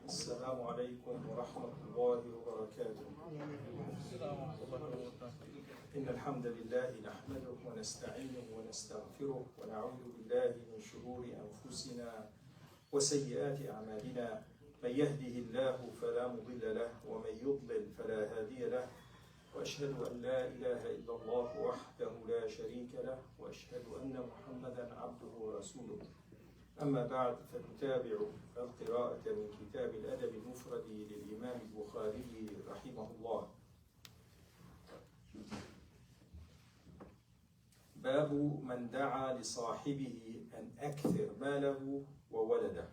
السلام عليكم ورحمة الله وبركاته. إن الحمد لله نحمده ونستعينه ونستغفره ونعوذ بالله من شرور أنفسنا وسيئات أعمالنا. من يهده الله فلا مضل له ومن يضلل فلا هادي له. وأشهد أن لا إله إلا الله وحده لا شريك له وأشهد أن محمدا عبده ورسوله. أما بعد فنتابع القراءة من كتاب الأدب المفرد للإمام البخاري رحمه الله. باب من دعا لصاحبه أن أكثر ماله وولده.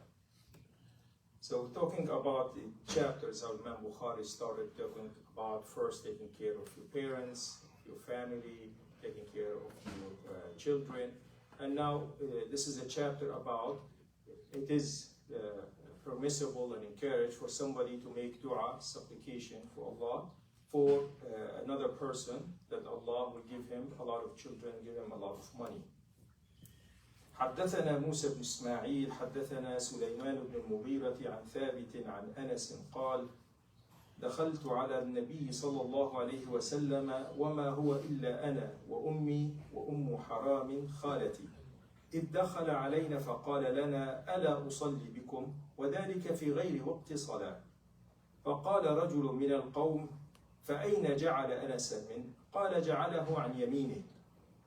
So talking about the chapters, how Imam Bukhari started talking about first taking care of your parents, your family, taking care of your children. And now this is a chapter about it is permissible and encouraged for somebody to make dua, supplication for Allah, for another person, that Allah will give him a lot of children, give him a lot of money. حدثنا موسى بن إسماعيل حدثنا سليمان بن المغيرة عن ثابت عن أنس قال دخلت على النبي صلى الله عليه وسلم وما هو إلا أنا وأمي وأم حرام خالتي إذ دخل علينا فقال لنا ألا أصلي بكم وذلك في غير وقت صلاة. فقال رجل من القوم فأين جعل أنسا منه؟ قال جعله عن يمينه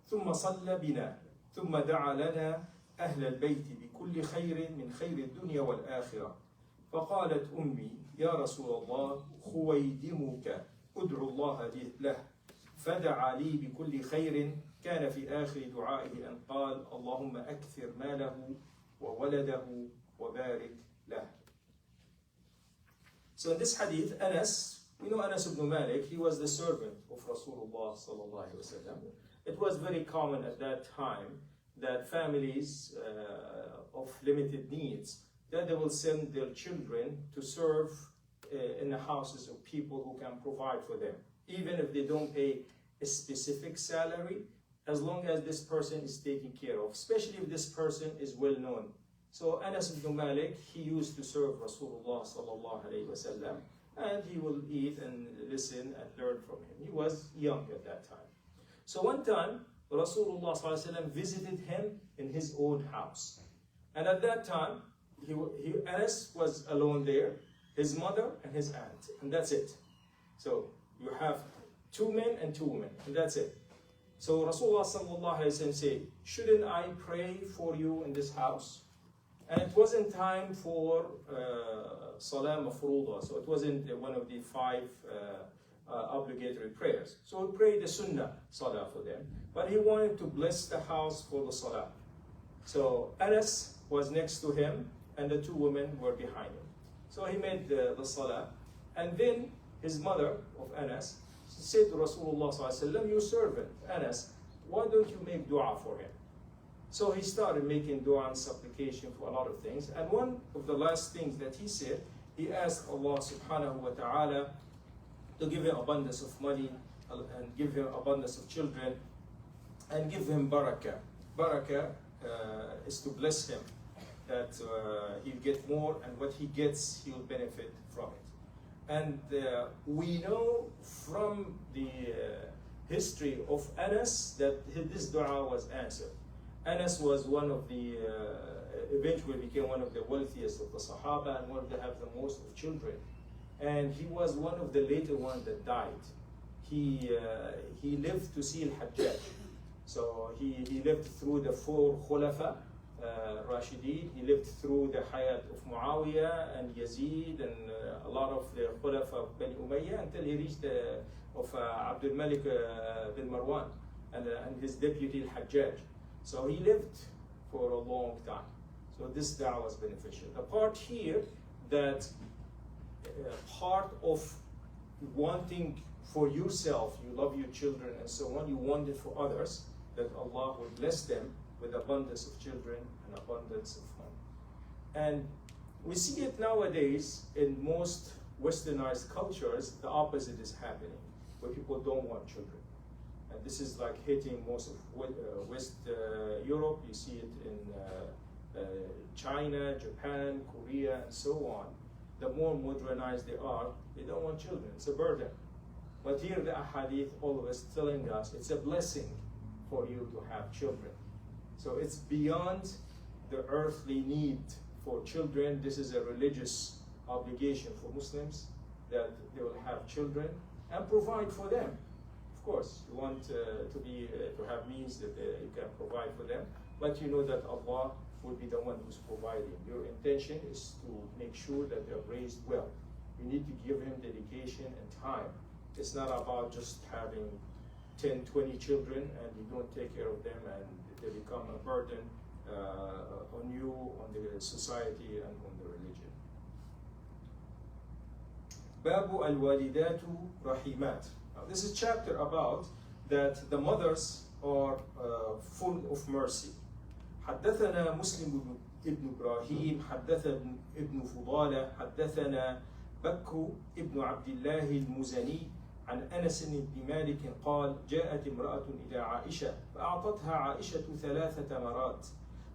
ثم صلى بنا ثم دعا لنا أهل البيت بكل خير من خير الدنيا والآخرة. فقالت أمي يا رسول الله خويدمك ادعو الله له. فدعا لي بكل خير. كان في آخر دعائه أن قال اللهم أكثر ماله وولده وبارك له. So in this hadith, Anas, we know Anas ibn Malik, he was the servant of Rasulullah sallallahu alaihi wasallam. It was very common at that time that families of limited needs, that they will send their children to serve in the houses of people who can provide for them, even if they don't pay a specific salary, as long as this person is taken care of, especially if this person is well known. So Anas ibn Malik, he used to serve Rasulullah sallallahu alayhi wasallam, and he will eat and listen and learn from him. He was young at that time. So one time, Rasulullah sallallahu alayhi wasallam visited him in his own house. And at that time, Anas was alone there, his mother and his aunt, and that's it. So you have 2 men and 2 women, and that's it. So Rasulullah sallallahu alaihi wasallam said, shouldn't I pray for you in this house? And it wasn't time for Salah Mafruḍa, so it wasn't one of the 5 obligatory prayers. So he prayed the Sunnah Salah for them, but he wanted to bless the house for the Salah. So Anas was next to him, and the 2 women were behind him. So he made the Salah, and then his mother of Anas said to Rasulullah sallallahu alaihi wasallam, your servant Anas, why don't you make dua for him? So he started making dua and supplication for a lot of things. And one of the last things that he said, he asked Allah subhanahu wa ta'ala to give him abundance of money and give him abundance of children and give him barakah. Barakah is to bless him, that he'll get more, and what he gets, he'll benefit from it. And we know from the history of Anas that this dua was answered. Anas was one of the, eventually became one of the wealthiest of the Sahaba and one of the have the most of children. And he was one of the later ones that died. He lived to see Al-Hajjaj. So he lived through the 4 Khulafa, Rashidin. He lived through the Hayat of Muawiyah and Yazid and a lot of the Khulafa of Bani Umayyah until he reached Abdul Malik bin Marwan and his deputy Al-Hajjaj. So he lived for a long time. So this da'wah was beneficial. The part here that part of wanting for yourself, you love your children and so on, you want it for others, that Allah will bless them with abundance of children and abundance of money. And we see it nowadays in most westernized cultures, the opposite is happening, where people don't want children. And this is like hitting most of West Europe. You see it in China, Japan, Korea, and so on. The more modernized they are, they don't want children. It's a burden. But here the ahadith always telling us it's a blessing for you to have children. So it's beyond the earthly need for children. This is a religious obligation for Muslims that they will have children and provide for them. Of course, you want to have means that you can provide for them, but you know that Allah will be the one who's providing. Your intention is to make sure that they're raised well. You need to give him dedication and time. It's not about just having 10, 20 children and you don't take care of them and they become a burden on you, on the society, and on the religion. Babu al-walidatu rahimat. Now, this is a chapter about that the mothers are full of mercy. حدثنا مسلم ابن إبراهيم حدثنا ابن فضالة حدثنا بكر ابن عبد الله المزني عن أنس بن مالك قال جاءت امرأة إلى عائشة فأعطتها عائشة 3 تمرات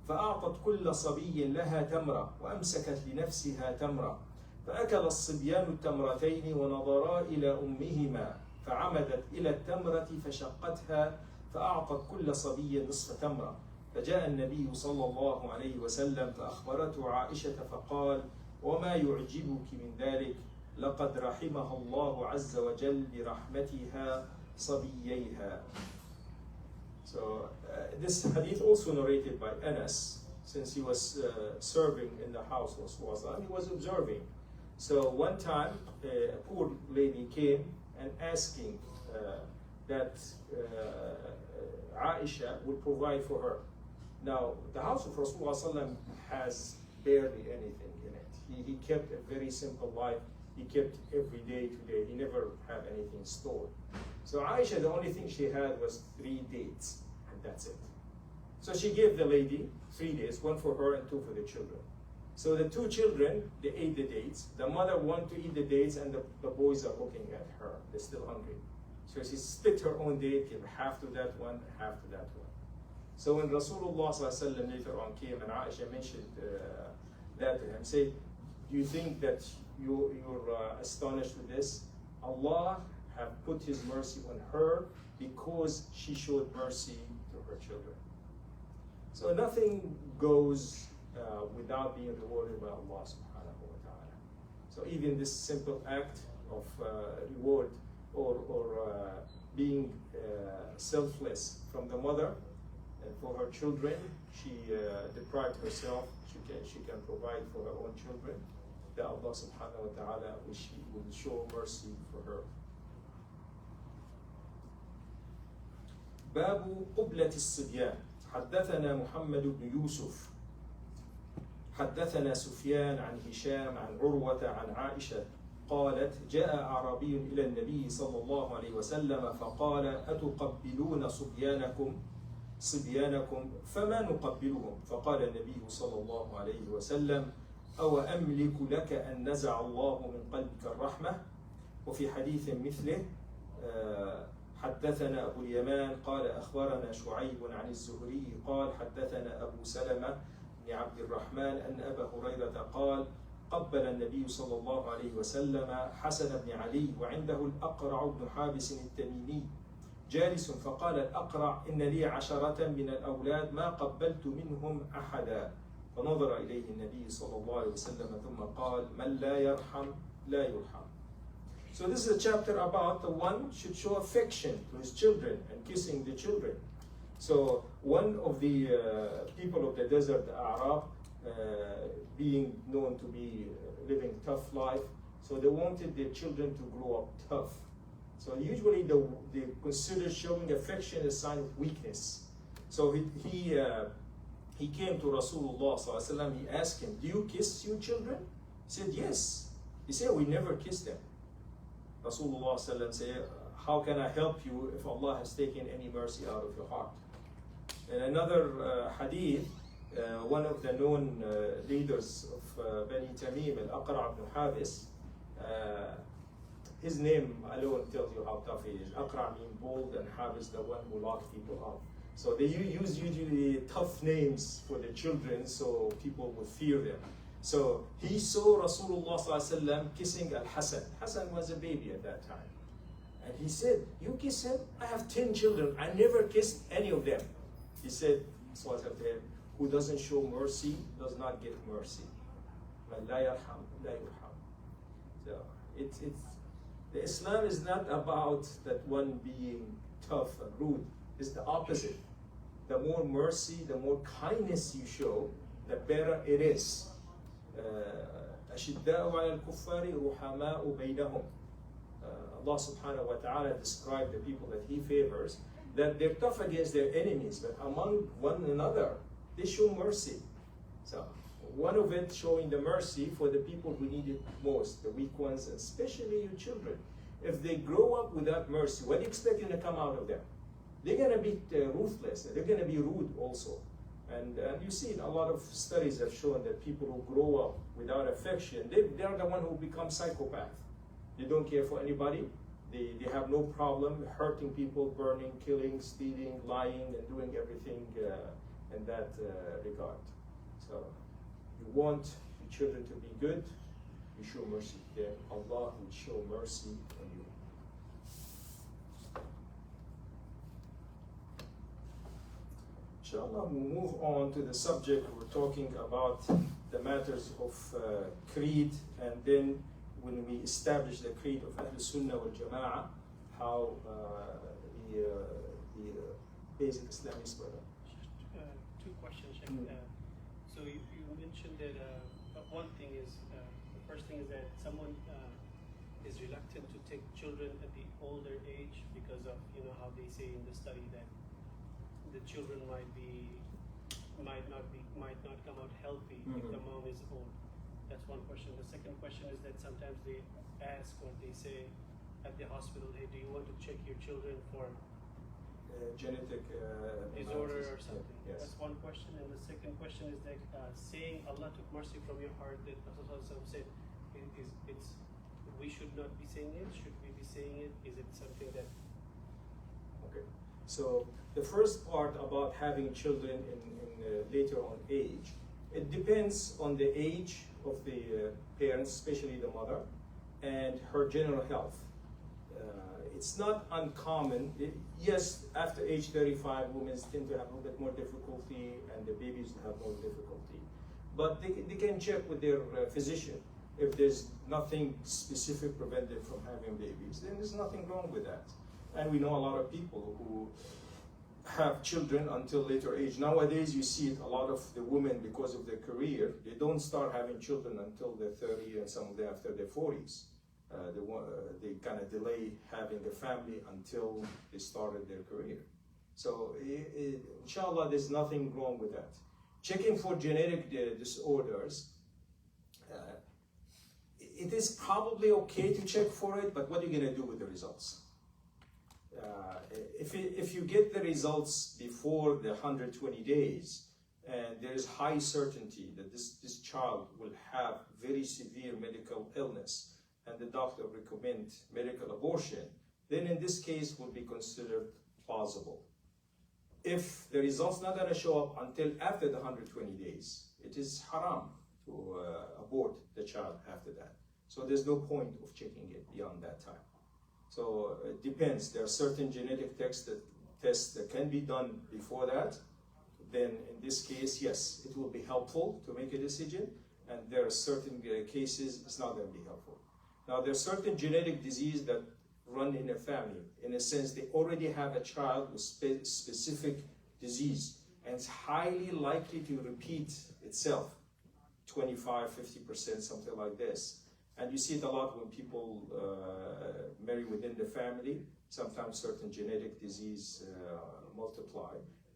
فأعطت كل صبي لها تمرة وأمسكت لنفسها تمرة فأكل الصبيان التمرتين ونظرا إلى أمهما فعمدت إلى التمرة فشقتها فأعطت كل صبي نصف تمرة فجاء النبي صلى الله عليه وسلم فأخبرته عائشة فقال وما يعجبك من ذلك لقد رحمها الله عز وجل برحمتها صبييها. So this hadith also narrated by Anas, since he was serving in the house of Rasulullah, he was observing. So one time a poor lady came and asking that Aisha would provide for her. Now the house of Rasulullah has barely anything in it. He kept a very simple life. He kept every day to day. He never had anything stored. So Aisha, the only thing she had was 3 dates, and that's it. So she gave the lady 3 dates, 1 for her and 2 for the children. So the 2 children, they ate the dates. The mother wanted to eat the dates, and the boys are looking at her. They're still hungry. So she split her own date, gave half to that one, half to that one. So when Rasulullah ﷺ later on came and Aisha mentioned that to him, said, do you think that you're astonished with this? Allah have put His mercy on her because she showed mercy to her children. So nothing goes without being rewarded by Allah subhanahu wa ta'ala. So even this simple act of reward or being selfless from the mother and for her children, she deprived herself, she can provide for her own children, that Allah subhanahu wa ta'ala will show mercy for her. باب قبلة الصبيان. حدثنا محمد بن يوسف حدثنا سفيان عن هشام عن عروة عن عائشة قالت جاء أعرابي إلى النبي صلى الله عليه وسلم فقال أتقبلون صبيانكم فما نقبلهم فقال النبي صلى الله عليه وسلم أو أملك لك أن نزع الله من قلبك الرحمة. وفي حديث مثله حدثنا أبو اليمان قال أخبرنا شعيب عن الزهري قال حدثنا أبو سلمة بن عبد الرحمن أن أبا هريرة قال قبل النبي صلى الله عليه وسلم حسن بن علي وعنده الأقرع بن حابس التميمي جالس فقال الأقرع إن لي 10 من الأولاد ما قبلت منهم أحدا فنظر إليه النبي صلى الله عليه وسلم ثم قال من لا يرحم لا يرحم. So this is a chapter about the one should show affection to his children and kissing the children. So one of the people of the desert, the Arab, being known to be living tough life, so they wanted their children to grow up tough. So usually they consider showing affection a sign of weakness. So he came to Rasulullah sallallahu alaihi wasallam. He asked him, "Do you kiss your children?" He said, "Yes." He said, "We never kiss them." Rasulullah sallallahu alaihi wasallam said, "How can I help you if Allah has taken any mercy out of your heart?" In another hadith, one of the known leaders of Bani Tamim, Al-Aqra' ibn Habis, his name alone tells you how tough he is. Aqra' means bold and Habis the one who locks people up. So they use usually tough names for the children so people would fear them. So he saw Rasulullah sallallahu alaihi wasallam kissing Al-Hasan. Hasan was a baby at that time. And he said, "You kiss him? I have 10 children. I never kissed any of them." He said, sallallahu alaihi wasallam, "Who doesn't show mercy does not get mercy." La yarham, la yurham. So it's the Islam is not about that one being tough and rude. It's the opposite. The more mercy, the more kindness you show, the better it is. أشداء على الكفار رحماء بينهم. Allah subhanahu wa ta'ala described the people that He favors, that they're tough against their enemies, but among one another, they show mercy. So one of it showing the mercy for the people who need it most, the weak ones, and especially your children. If they grow up without mercy, what are you expecting to come out of them? They're going to be ruthless. They're going to be rude also. And you see, a lot of studies have shown that people who grow up without affection, they're the one who become psychopath. They don't care for anybody. They have no problem hurting people, burning, killing, stealing, lying, and doing everything in that regard. So you want your children to be good, you show mercy to them. Allah will show mercy on you. Inshallah, we'll move on to the subject. We're talking about the matters of creed, and then when we establish the creed of Ahl Sunnah wal Jama'ah, how the basic Islamic brother. Two questions, Sheikh. So you mentioned that one thing is, the first thing is that someone is reluctant to take children at the older age because of, how they say in the study that the children might not come out healthy if the mom is old. That's one question. The second question is that sometimes they ask or they say at the hospital, "Hey, do you want to check your children for genetic disorder or something?" Yes. That's one question. And the second question is that saying Allah took mercy from your heart, that Rasulullah said, we should not be saying it. Should we be saying it? Is it something that? Okay. So the first part about having children in later on age, it depends on the age of the parents, especially the mother, and her general health. It's not uncommon. Yes, after age 35, women tend to have a little bit more difficulty, and the babies have more difficulty. But they can check with their physician. If there's nothing specific prevent them from having babies, then there's nothing wrong with that. And we know a lot of people who have children until later age. Nowadays, you see it, a lot of the women, because of their career, they don't start having children until they're 30, and some of them after their 40s. They kind of delay having a family until they started their career. So, inshallah, there's nothing wrong with that. Checking for genetic disorders, it is probably okay to check for it, but what are you going to do with the results? If you get the results before the 120 days, and there is high certainty that this child will have very severe medical illness, and the doctor recommends medical abortion, then in this case will be considered plausible. If the results not going to show up until after the 120 days, it is haram to abort the child after that. So there's no point of checking it beyond that time. So it depends. There are certain genetic tests that can be done before that. Then in this case, yes, it will be helpful to make a decision. And there are certain cases it's not going to be helpful. Now there are certain genetic diseases that run in a family. In a sense, they already have a child with specific disease, and it's highly likely to repeat itself, 25, 50%, something like this. And you see it a lot when people marry within the family. Sometimes certain genetic disease multiply.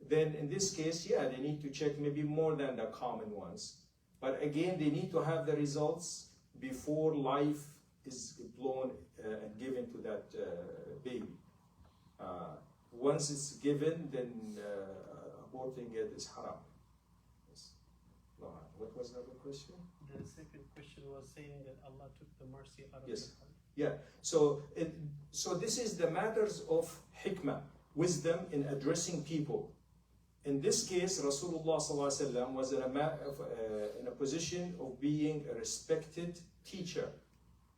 Then in this case, yeah, they need to check maybe more than the common ones. But again, they need to have the results before life is blown and given to that baby. Once it's given, then aborting it is haram. Yes. What was the other question? The second question was saying that Allah took the mercy out of Yes. your heart. Yeah, so this is the matters of hikmah, wisdom in addressing people. In this case, Rasulullah ﷺ was in a position of being a respected teacher,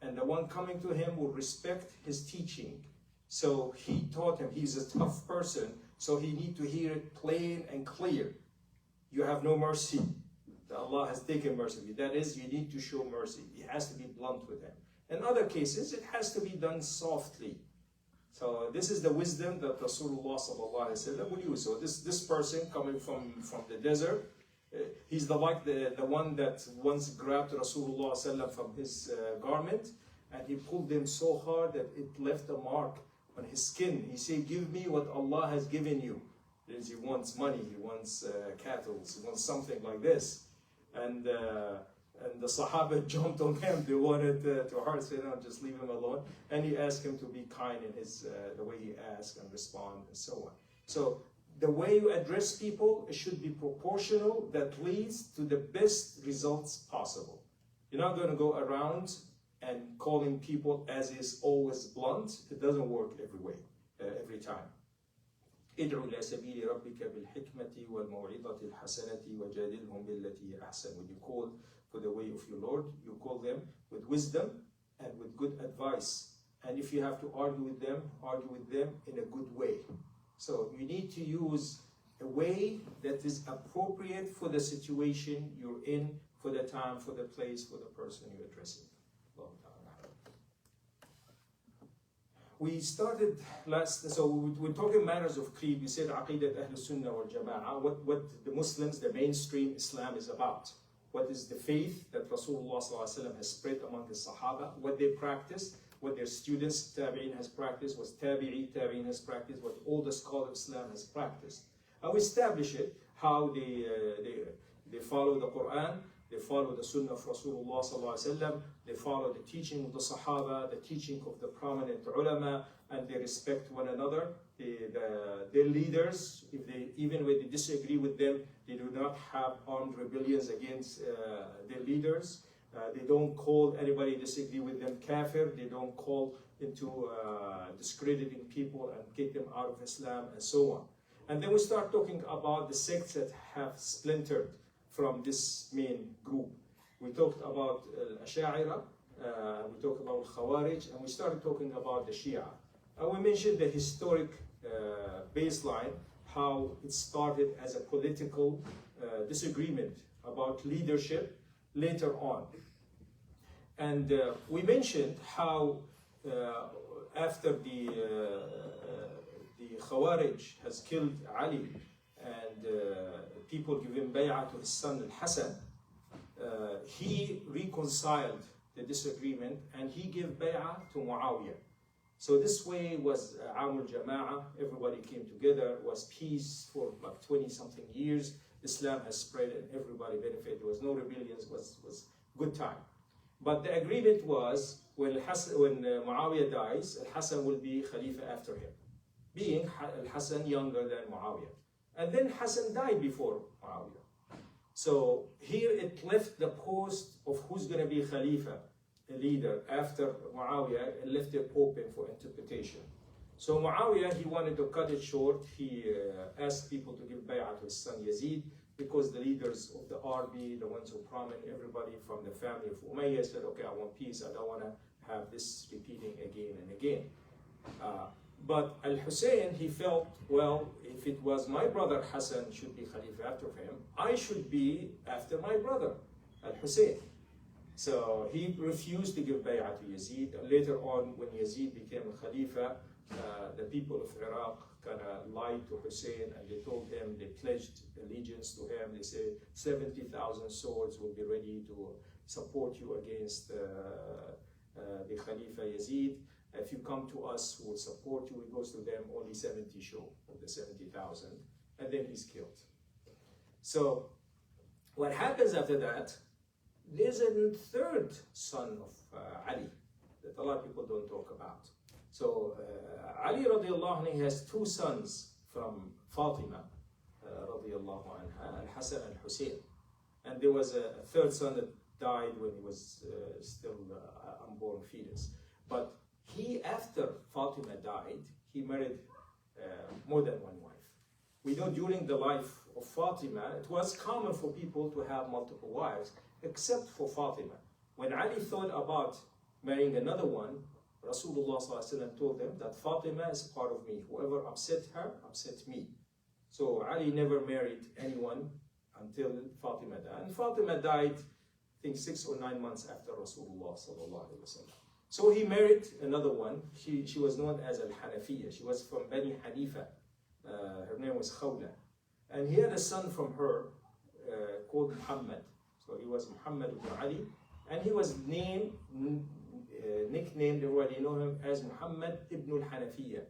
and the one coming to him would respect his teaching. So he taught him. He's a tough person, so he need to hear it plain and clear. You have no mercy. Allah has taken mercy. That is, you need to show mercy. It has to be blunt with him. In other cases, it has to be done softly. So this is the wisdom that Rasulullah ﷺ would use. So this person coming from the desert, he's the one that once grabbed Rasulullah ﷺ from his garment, and he pulled him so hard that it left a mark on his skin. He said, "Give me what Allah has given you." Because he wants money, he wants cattle, he wants something like this. And the Sahaba jumped on him. They wanted to hurt, say, "No, just leave him alone." And he asked him to be kind in his the way he asked and respond and so on. So the way you address people, it should be proportional, that leads to the best results possible. You're not going to go around and calling people as is always blunt. It doesn't work every time. ادعو إلى سبيل ربك بالحكمة والموعظة الحسنة وجادلهم بالتي هي أحسن. When you call for the way of your Lord, you call them with wisdom and with good advice. And if you have to argue with them in a good way. So you need to use a way that is appropriate for the situation you're in, for the time, for the place, for the person you're addressing. We started so we're talking matters of creed. We said Aqidat Ahl Sunnah wal Jama'ah, what the Muslims, the mainstream Islam is about. What is the faith that Rasulullah ﷺ has spread among the Sahaba, what they practice, what their students, Tabi'in has practiced, what Tabi'in has practiced, what all the scholars of Islam has practiced. And we establish it, how they follow the Quran, they follow the Sunnah of Rasulullah ﷺ, they follow the teaching of the Sahaba, the teaching of the prominent ulama, and they respect one another. Their leaders, even when they disagree with them, they do not have armed rebellions against their leaders. They don't call anybody disagree with them kafir. They don't call into discrediting people and kick them out of Islam and so on. And then we start talking about the sects that have splintered from this main group. We talked about Ash'ariyah, we talked about Khawarij, and we started talking about the Shia. And we mentioned the historic baseline, how it started as a political disagreement about leadership later on. And we mentioned how after the Khawarij has killed Ali, and people give him bay'ah to his son Al-Hassan, he reconciled the disagreement and he gave bay'ah to Muawiyah. So this way was Amul Jama'ah, everybody came together, was peace for like 20-something years. Islam has spread and everybody benefited. There was no rebellions, was good time. But the agreement was when Muawiyah dies, Al-Hassan will be Khalifa after him, being Al-Hassan younger than Muawiyah. And then Hassan died before Muawiyah. So here it left the post of who's going to be Khalifa, the leader, after Muawiyah, and left it open for interpretation. So Muawiyah, he wanted to cut it short. He asked people to give bay'ah to his son Yazid, because the leaders of the army, the ones who prominent, everybody from the family of Umayyah said, okay, I want peace. I don't want to have this repeating again and again. But Al-Hussein, he felt, well, if it was my brother Hassan should be Khalifa after him, I should be after my brother Al-Hussein. So he refused to give bay'ah to Yazid. Later on, when Yazid became a Khalifa, the people of Iraq kind of lied to Hussein, and they told him, they pledged allegiance to him. They said 70,000 swords will be ready to support you against the Khalifa Yazid. If you come to us, we will support you. He goes to them, only 70 show of the 70,000, and then he's killed. So what happens after that, there's a third son of Ali that a lot of people don't talk about. So Ali radiallahu anhu has two sons from Fatima radiallahu anha, Al-Hasan and Hussein. And there was a third son that died when he was still unborn fetus. But he, after Fatima died, he married more than one wife. We know during the life of Fatima, it was common for people to have multiple wives, except for Fatima. When Ali thought about marrying another one, Rasulullah ﷺ told them that Fatima is part of me. Whoever upset her, upset me. So Ali never married anyone until Fatima died. And Fatima died, I think, 6 or 9 months after Rasulullah ﷺ. So he married another one. She was known as Al-Hanafiya. She was from Bani Hanifa. Her name was Khawla. And he had a son from her called Muhammad. So he was Muhammad ibn Ali. And he was nicknamed, everybody know him as Muhammad ibn al-Hanafiya.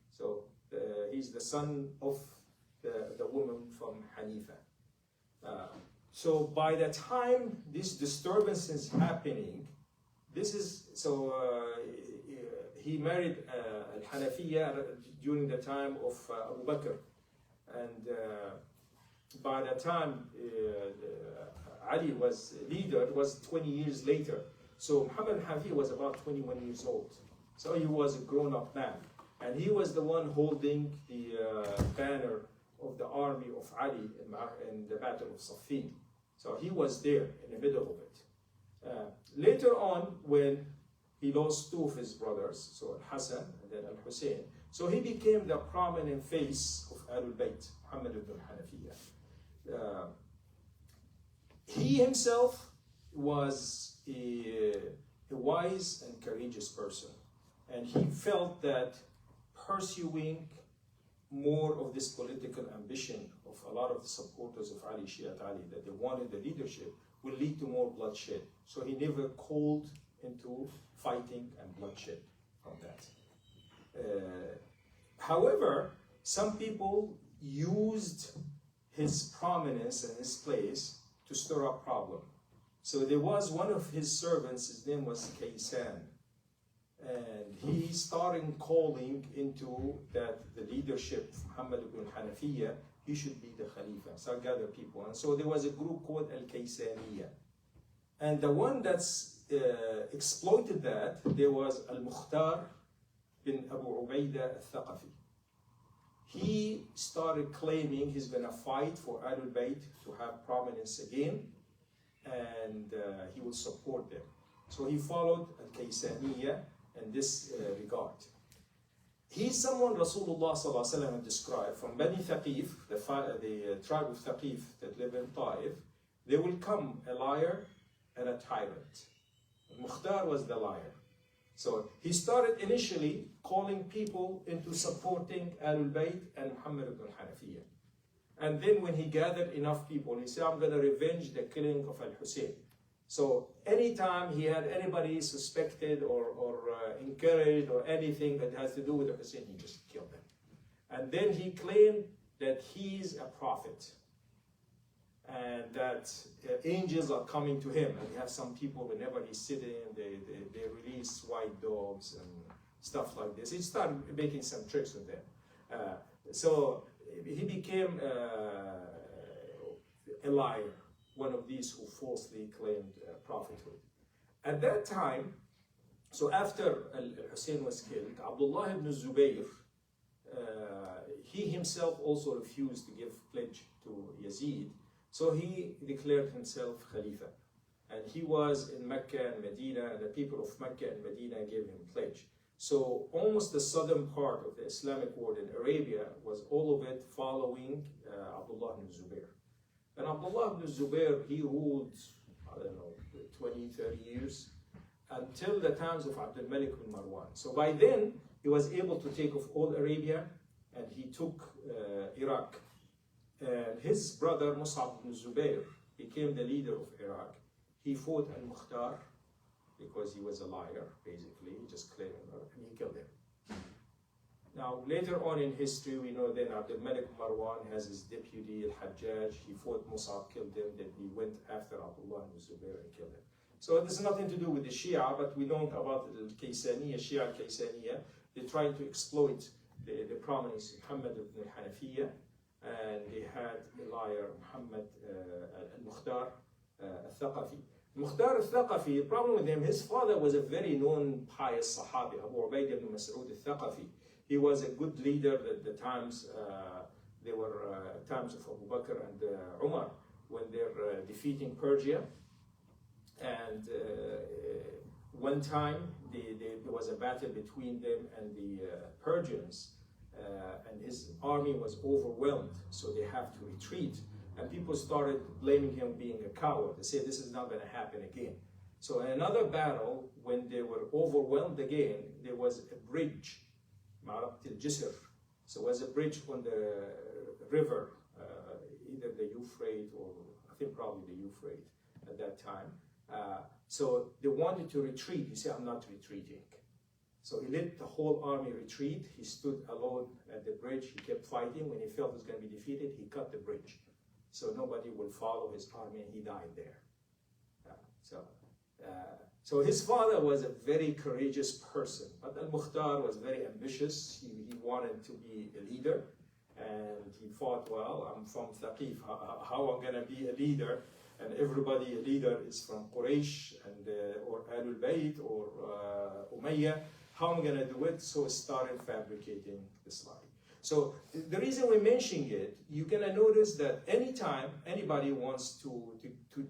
So he's the son of the woman from Hanifa. So by the time this disturbance is happening, he married al-Hanafiya during the time of Abu Bakr. And by the time Ali was leader, it was 20 years later. So Muhammad al-Hanafiya was about 21 years old. So he was a grown-up man. And he was the one holding the banner of the army of Ali in the Battle of Siffin. So he was there in the middle of it. Later on, when he lost two of his brothers, so Al-Hassan and then Al-Hussein, so he became the prominent face of Ahlul Bayt, Muhammad ibn al-Hanafiya. He himself was a wise and courageous person, and he felt that pursuing more of this political ambition of a lot of the supporters of Ali, Shi'at Ali, that they wanted the leadership, will lead to more bloodshed. So he never called into fighting and bloodshed from that. However, some people used his prominence and his place to stir up problem. So there was one of his servants, his name was Kaysan, and he started calling into that the leadership of Muhammad ibn Hanafiya, he should be the Khalifa. So gather people. And so there was a group called Al-Kaysaniya. And the one that's exploited that, there was Al-Mukhtar bin Abu Ubaidah al-Thaqafi. He started claiming he's going to fight for Ahlul Bayt to have prominence again, and he will support them. So he followed Al-Kaysaniya in this regard. He's someone Rasulullah ﷺ described from Bani Thaqif, the tribe of Thaqif that live in Taif. There will come a liar and a tyrant. Mukhtar was the liar. So he started initially calling people into supporting Ahlul Bayt and Muhammad ibn Hanafiya. And then when he gathered enough people, he said, I'm going to revenge the killing of Al-Hussein. So anytime he had anybody suspected or encouraged or anything that has to do with Hussein, he just killed them. And then he claimed that he's a prophet and that angels are coming to him. And he has some people, whenever he's sitting, they release white dogs and stuff like this. He started making some tricks with them. So he became a liar, one of these who falsely claimed prophethood. At that time, so after Hussein was killed, Abdullah ibn Zubayr, he himself also refused to give pledge to Yazid, so he declared himself Khalifa. And he was in Mecca and Medina, and the people of Mecca and Medina gave him pledge. So almost the southern part of the Islamic world in Arabia was all of it following Abdullah ibn Zubayr. And Abdullah ibn Zubayr, he ruled, I don't know, 20, 30 years, until the times of Abdul Malik bin Marwan. So by then, he was able to take off all Arabia and he took Iraq. And his brother Mus'ab ibn Zubayr became the leader of Iraq. He fought al-Mukhtar because he was a liar, basically. He just claimed her, and he killed him. Now, later on in history, we know then Abdul Malik Marwan has his deputy, Al-Hajjaj. He fought Mus'ab, killed him. Then he went after Abdullah ibn Zubayr and killed him. So this has nothing to do with the Shia, but we know about the Kaysaniya, Shia al-Kaysaniya. They tried to exploit the prominence of Muhammad ibn al-Hanafiya, and they had a liar, Muhammad al-Mukhtar al-Thaqafi. Mukhtar al-Thaqafi, the problem with him, his father was a very known pious Sahabi, Abu Ubaid ibn Mas'ud al-Thaqafi. He was a good leader at the times, they were times of Abu Bakr and Umar, when they're defeating Persia. And one time there was a battle between them and the Persians, and his army was overwhelmed, so they have to retreat. And people started blaming him being a coward. They said this is not going to happen again. So in another battle, when they were overwhelmed again, there was a bridge, Ma'arakat al-Jisr. So it was a bridge on the river, either the Euphrates or I think probably the Euphrates at that time. So they wanted to retreat. He said, I'm not retreating. So he let the whole army retreat. He stood alone at the bridge. He kept fighting. When he felt he was going to be defeated, he cut the bridge. So nobody will follow his army, and he died there. So his father was a very courageous person, but Al-Mukhtar was very ambitious. He wanted to be a leader, and he thought, well, I'm from Thaqif. How I'm going to be a leader? And everybody, a leader is from Quraysh and or Ahlul Bayt or Umayyah. How am I going to do it? So I started fabricating this lie. So the reason we're mentioning it, you're going to notice that anytime anybody wants to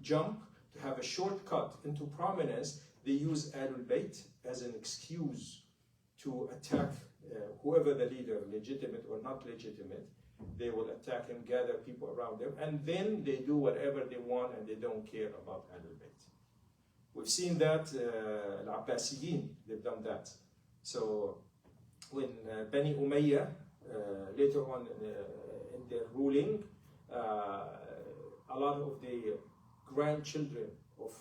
jump, to have a shortcut into prominence, they use Ahlul Bayt as an excuse to attack whoever the leader, legitimate or not legitimate. They will attack him, gather people around them, and then they do whatever they want and they don't care about Ahlul Bayt. We've seen that, Al-Abbasiyin, they've done that. So when Bani Umayyah, later on in their ruling, a lot of the grandchildren of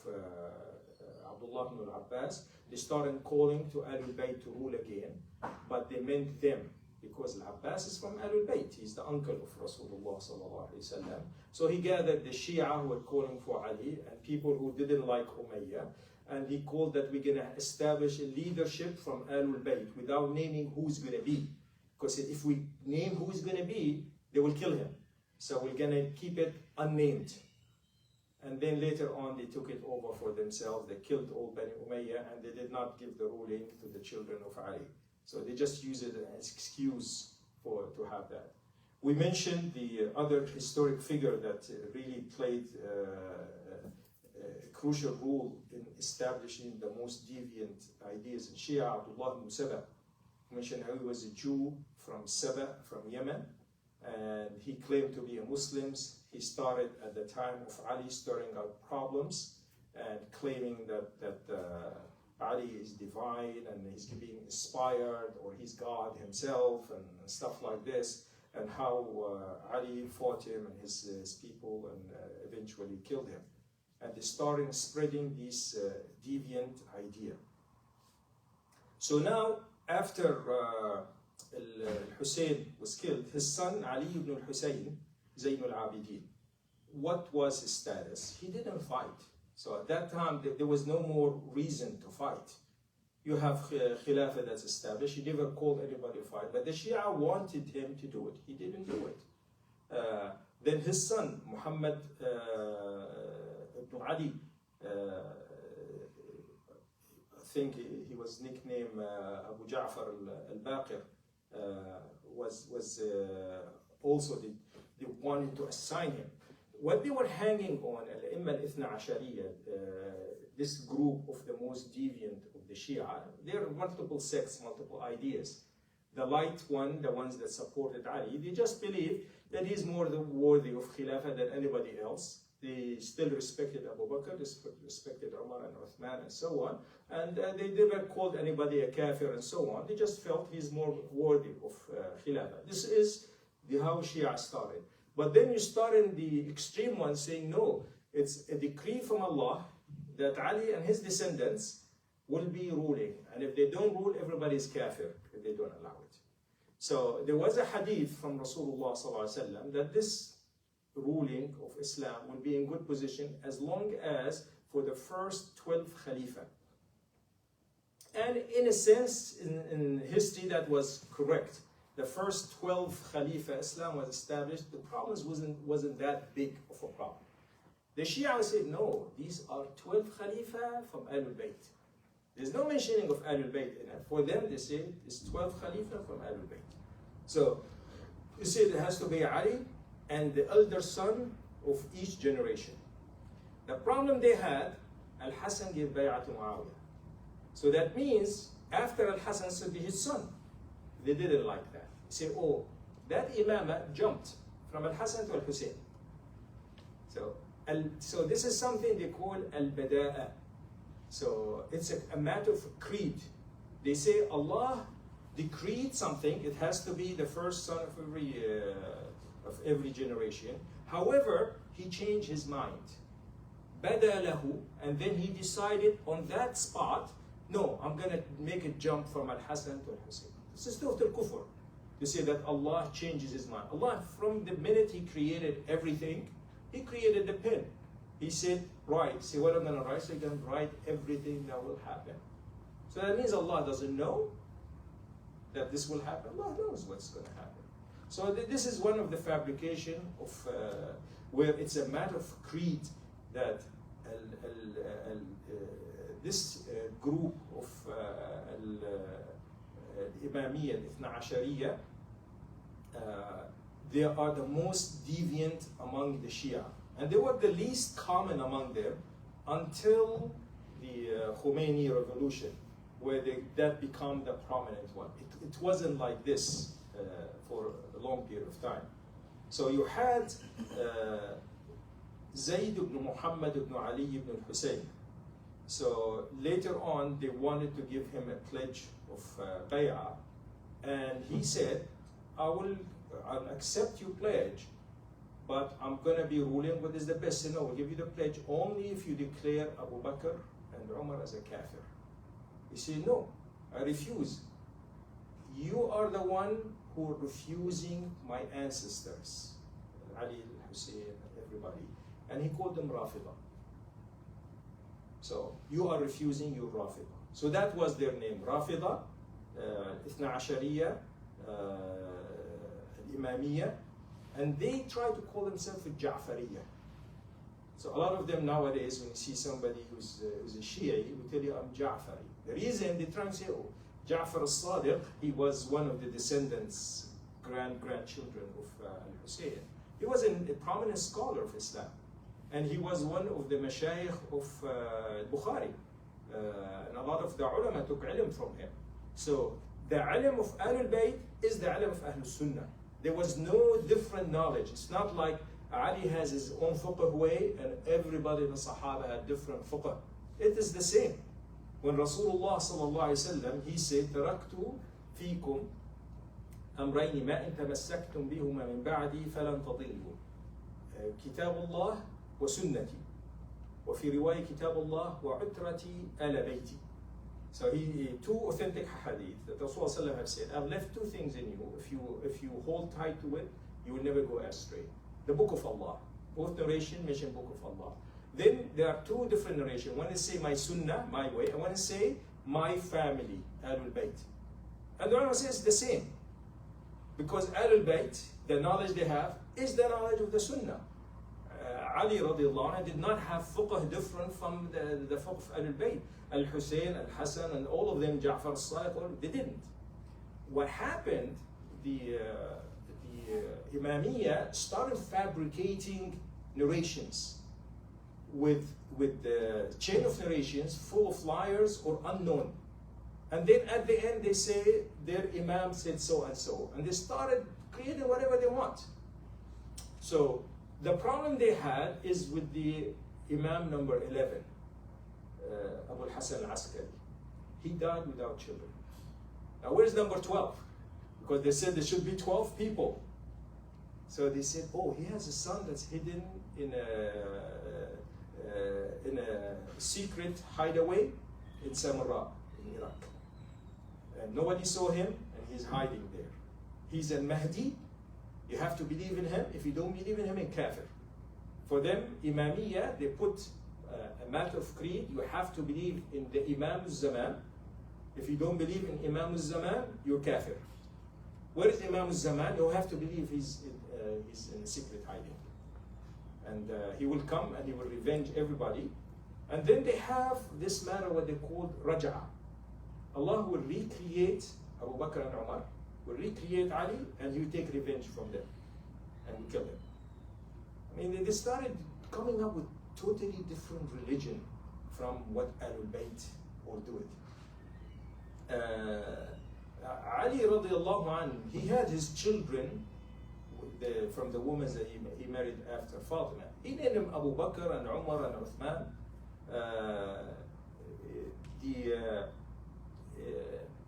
Abdullah ibn al-Abbas, they started calling to Ahlul Bayt to rule again, but they meant them, because Al-Abbas is from Ahlul Bayt. He's the uncle of Rasulullah sallallahu alaihi wasallam. So he gathered the Shia who were calling for Ali and people who didn't like Umayyah, and he called that we're going to establish a leadership from Ahlul Bayt without naming who's going to be. Because if we name who's going to be, they will kill him. So we're going to keep it unnamed. And then later on, they took it over for themselves. They killed all Bani Umayyah, and they did not give the ruling to the children of Ali. So they just use it as excuse to have that. We mentioned the other historic figure that really played a crucial role in establishing the most deviant ideas in Shia, Abdullah ibn Saba. We mentioned how he was a Jew from Saba, from Yemen, and he claimed to be a Muslim. He started at the time of Ali stirring up problems and claiming that Ali is divine and he's being inspired, or he's God himself and stuff like this, and how Ali fought him and his people and eventually killed him. And they started spreading this deviant idea. So now, after Hussein was killed, his son Ali ibn al-Hussein, Zayn al-Abidin, what was his status? He didn't fight. So at that time, there was no more reason to fight. You have Khilafah that's established. He never called anybody to fight. But the Shia wanted him to do it. He didn't do it. Then his son, Muhammad ibn Ali, I think he was nicknamed Abu Ja'far al-Baqir, was also they wanted to assign him. What they were hanging on, Al-Imma al-Ithna Ashariya, this group of the most deviant of the Shia, there are multiple sects, multiple ideas. The light one, the ones that supported Ali, they just believe that he's more worthy of Khilafah than anybody else. They still respected Abu Bakr, respected Umar and Uthman and so on. And they never called anybody a kafir and so on. They just felt he's more worthy of Khilafah. This is how Shia started. But then you start in the extreme one saying, no, it's a decree from Allah that Ali and his descendants will be ruling. And if they don't rule, everybody is kafir if they don't allow it. So there was a hadith from Rasulullah ﷺ that this ruling of Islam will be in good position as long as for the first 12 Khalifa. And in a sense, in history, that was correct. The first 12 Khalifa, Islam was established. The problems wasn't that big of a problem. The Shia said, no, these are 12 Khalifa from Ahlul Bayt. There's no mentioning of Ahlul Bayt in it. For them, they say it's 12 Khalifa from Ahlul Bayt. So, you say it has to be Ali and the elder son of each generation. The problem they had, Al-Hassan gave bay'ah to Muawiyah. So that means, after Al-Hassan should be his son. They didn't like that. They say, oh, that imamah jumped from Al-Hassan to Al-Hussein. So this is something they call Al-Bada'a. So it's a matter of creed. They say Allah decreed something, it has to be the first son of every generation. However, he changed his mind. Bada lahu, and then he decided on that spot, no, I'm going to make it jump from Al-Hassan to Al-Hussein. This is total kufr. To say that Allah changes his mind. Allah, from the minute he created everything, he created the pen. He said, write. Say what I'm going to write, so you can write everything that will happen. So that means Allah doesn't know that this will happen. Allah knows what's going to happen. So this is one of the fabrication of where it's a matter of creed that this group of Imamiyya, Ithna Ashariya, they are the most deviant among the Shia. And they were the least common among them until the Khomeini revolution, where that became the prominent one. It wasn't like this for a long period of time. So you had Zayd ibn Muhammad ibn Ali ibn Hussein. So later on, they wanted to give him a pledge of bay'ah, and he said, I'll accept your pledge, but I'm going to be ruling what is the best. So no, we'll give you the pledge only if you declare Abu Bakr and Umar as a kafir. He said, no, I refuse. You are the one who are refusing my ancestors, Ali, Hussein, everybody. And he called them Rafida. So you are refusing your Rafida. So that was their name, Rafida, Ithna Ashariya, Imamiyya, and they try to call themselves Ja'fariyya. So a lot of them nowadays, when you see somebody who's a Shia, he will tell you, I'm Ja'fari. The reason they try to say, oh, Ja'far al-Sadiq, he was one of the descendants, grandchildren of Al-Hussein. He was a prominent scholar of Islam. And he was one of the mashayikh of Bukhari. And a lot of the ulama took ilm from him. So the ilm of Ahlul Bayt is the ilm of Ahlul Sunnah. There was no different knowledge. It's not like Ali has his own fiqh way and everybody in the Sahaba had different fiqh. It is the same. When Rasulullah sallallahu alayhi wa sallam, he said, تَرَكْتُ فِيكُمْ أَمْرَيْنِ مَا إِن تَمَسَّكْتُمْ بِهُمَا مِن بَعْدِي فَلَنْ تَضِلُّوا كِتَابُ اللَّهِ وَسُنَّتِي وفي رواية كتاب الله وعترتي آل بيتي. So two authentic hadith that Rasulullah have said, I've left two things in you. If you hold tight to it, you will never go astray. The book of Allah. Both narration mention book of Allah. Then there are two different narrations. One is say my sunnah, my way, and one is say my family, Ahlul Bayt. And the other one says the same. Because Ahlul Bayt, the knowledge they have, is the knowledge of the sunnah. Ali radiallahu anhu did not have fiqh different from the fiqh of Ahlul Bayt. Al-Hussein, Al-Hassan, and all of them, Ja'far al-Sadiq, they didn't. What happened, the Imamiyya started fabricating narrations with the chain of narrations full of liars or unknown. And then at the end they say their Imam said so and so. And they started creating whatever they want. So The problem they had is with the Imam number 11, Abu al-Hasan al-Askari. He died without children. Now where's number 12? Because they said there should be 12 people. So they said, oh, he has a son that's hidden in a secret hideaway in Samarra, in Iraq. And nobody saw him, and he's hiding there. He's a Mahdi. You have to believe in him. If you don't believe in him, in kafir. For them, Imamiyya, they put a matter of creed. You have to believe in the Imam al-Zaman. If you don't believe in Imam al-Zaman, you're kafir. Where is Imam al-Zaman? You have to believe he's in a secret hiding. And he will come and he will revenge everybody. And then they have this matter, what they call Raj'a. Allah will recreate Abu Bakr and Umar, will recreate Ali, and he will take revenge from them and will kill them. I mean, they started coming up with totally different religion from what Ahlul Bayt will do it. Ali radiallahu anhu, he had his children from the women that he married after Fatima. He named them Abu Bakr and Umar and Uthman.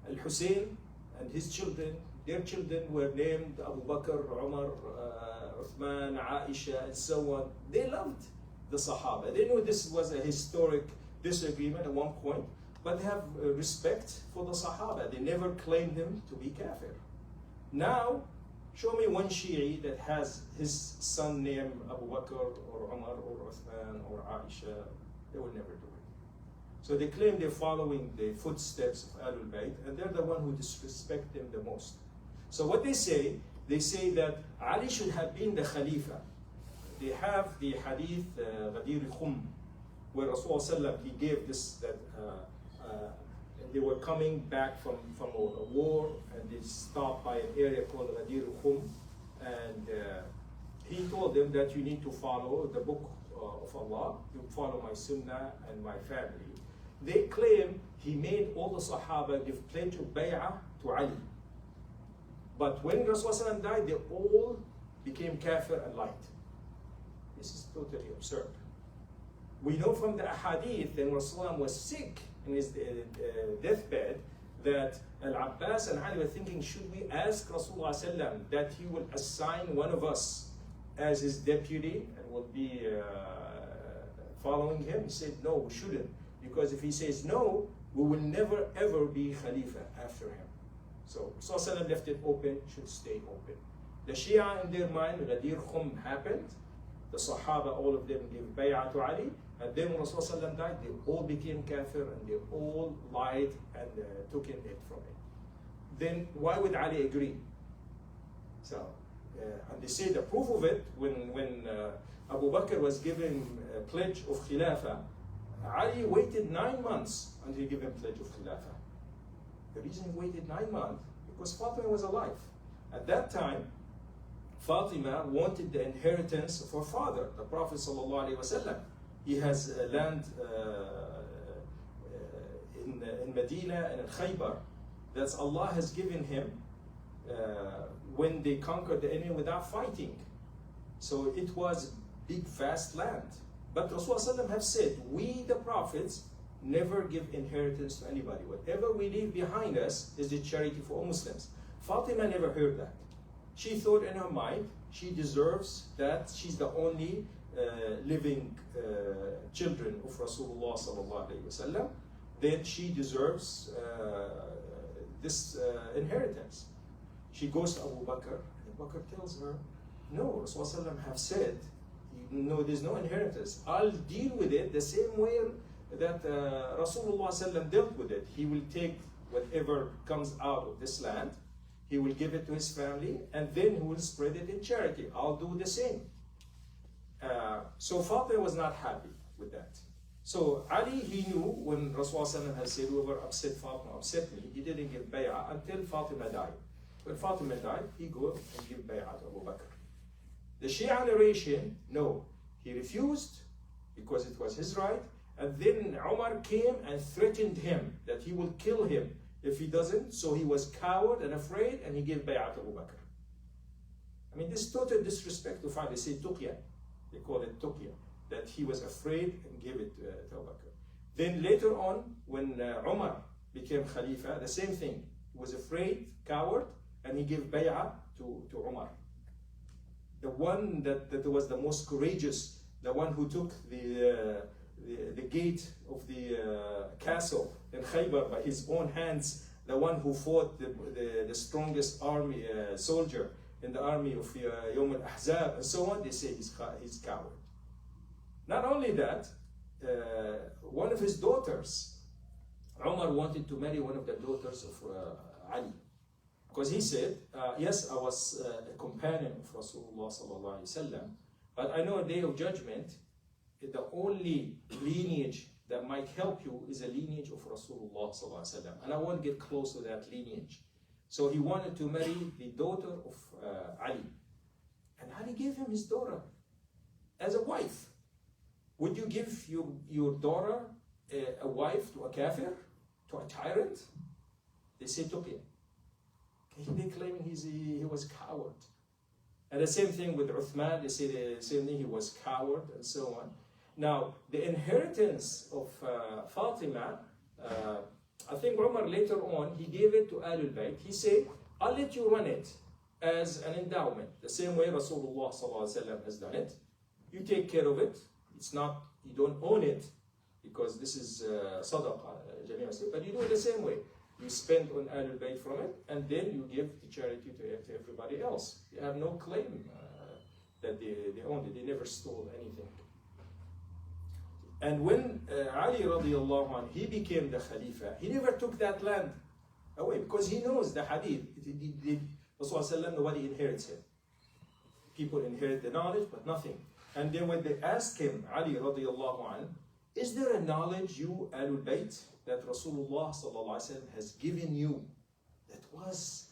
Al-Hussein and his children, their children were named Abu Bakr, Umar, Uthman, Aisha, and so on. They loved the Sahaba. They knew this was a historic disagreement at one point, but they have respect for the Sahaba. They never claimed them to be kafir. Now, show me one Shi'i that has his son named Abu Bakr or Umar or Uthman or Aisha. They will never do it. So they claim they're following the footsteps of Ahlul Bayt, and they're the one who disrespect them the most. So what they say that Ali should have been the Khalifa. They have the hadith Ghadir al-Khum, where Rasulullah he gave this, that they were coming back from a war, and they stopped by an area called Ghadir al-Khum, and he told them that you need to follow the book of Allah, you follow my sunnah and my family. They claim he made all the Sahaba give pledge of bay'ah to Ali. But when Rasulullah died, they all became kafir and light. This is totally absurd. We know from the ahadith that Rasulullah was sick in his deathbed, that Al-Abbas and Ali were thinking, should we ask Rasulullah that he will assign one of us as his deputy and will be following him? He said, no, we shouldn't. Because if he says no, we will never ever be Khalifa after him. So Rasulullah left it open, should stay open. The Shia in their mind, Ghadir Khum happened, the Sahaba, all of them gave bay'ah to Ali, and then when Rasulullah died, they all became kafir and they all lied and took it from it. Then why would Ali agree? So, and they say the proof of it, when Abu Bakr was given a pledge of Khilafah, Ali waited 9 months until he gave him pledge of Khilafah. The reason he waited 9 months, because Fatima was alive. At that time, Fatima wanted the inheritance of her father, the Prophet ﷺ. He has land in Medina and in Khaybar that Allah has given him when they conquered the enemy without fighting. So it was big, vast land. But Rasulullah have said, we the prophets never give inheritance to anybody. Whatever we leave behind us is the charity for all Muslims. Fatima never heard that. She thought in her mind, she deserves that. She's the only living children of Rasulullah sallallahu alaihi wasallam. Then she deserves this inheritance. She goes to Abu Bakr, and Abu Bakr tells her, no, Rasulullah have said, no, there's no inheritance. I'll deal with it the same way that Rasulullah dealt with it. He will take whatever comes out of this land, he will give it to his family, and then he will spread it in charity. I'll do the same. So Fatima was not happy with that. So Ali, he knew when Rasulullah had said, whoever upset Fatima upset me, he didn't give bay'ah until Fatima died. When Fatima died, he go and give bay'ah to Abu Bakr. The Shia narration, no, he refused because it was his right, and then Umar came and threatened him that he will kill him if he doesn't, so he was coward and afraid, and he gave bay'ah to Abu Bakr. I mean, this total disrespect to family. They say tuqya. They call it tuqya, that he was afraid and gave it to Abu Bakr. Then later on, when Umar became Khalifa, the same thing. He was afraid, coward, and he gave bay'ah to Umar. The one that was the most courageous, the one who took the gate of the castle in Khaybar by his own hands, the one who fought the strongest army soldier in the army of Yawm al-Ahzab, and so on, they say he's coward. Not only that, one of his daughters, Umar wanted to marry one of the daughters of Ali. Because he said, yes, I was a companion of Rasulullah sallallahu alaihi wasallam, but I know a day of judgment, the only lineage that might help you is a lineage of Rasulullah sallallahu alaihi wasallam, and I won't get close to that lineage. So he wanted to marry the daughter of Ali, and Ali gave him his daughter as a wife. Would you give your daughter a wife to a kafir, to a tyrant? They say tuqya. They claiming he was coward. And the same thing with Uthman, they say the same thing, he was coward, and so on. Now, the inheritance of Fatima, I think Umar later on, he gave it to Ahlul Bayt. He said, I'll let you run it as an endowment, the same way Rasulullah sallallahu alaihi wasallam has done it. You take care of it. It's not, you don't own it, because this is sadaqah, but you do it the same way. You spend on Ahlul Bayt from it, and then you give the charity to everybody else. You have no claim that they owned it. They never stole anything. And when Ali radiallahu anh, he became the Khalifa, he never took that land away, because he knows the hadith. Rasulullah nobody inherits him. People inherit the knowledge, but nothing. And then when they asked him, Ali radiallahu anh, is there a knowledge you, Ahlul Bayt, that Rasulullah sallallahu alaihi wasallam has given you that was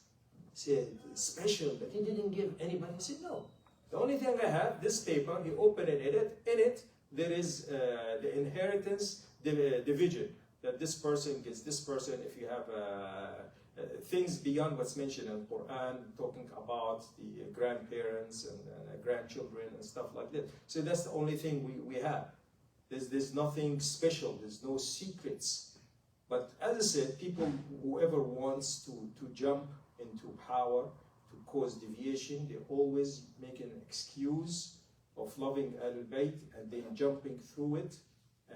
special, that he didn't give anybody? He said, no. The only thing I have, this paper, he opened it, in it there is the inheritance division, that this person gets this person. If you have things beyond what's mentioned in the Quran, talking about the grandparents and grandchildren and stuff like that. So that's the only thing we have. There's nothing special, there's no secrets. But as I said, people, whoever wants to jump into power, to cause deviation, they always make an excuse of loving Ahlul Bayt and then jumping through it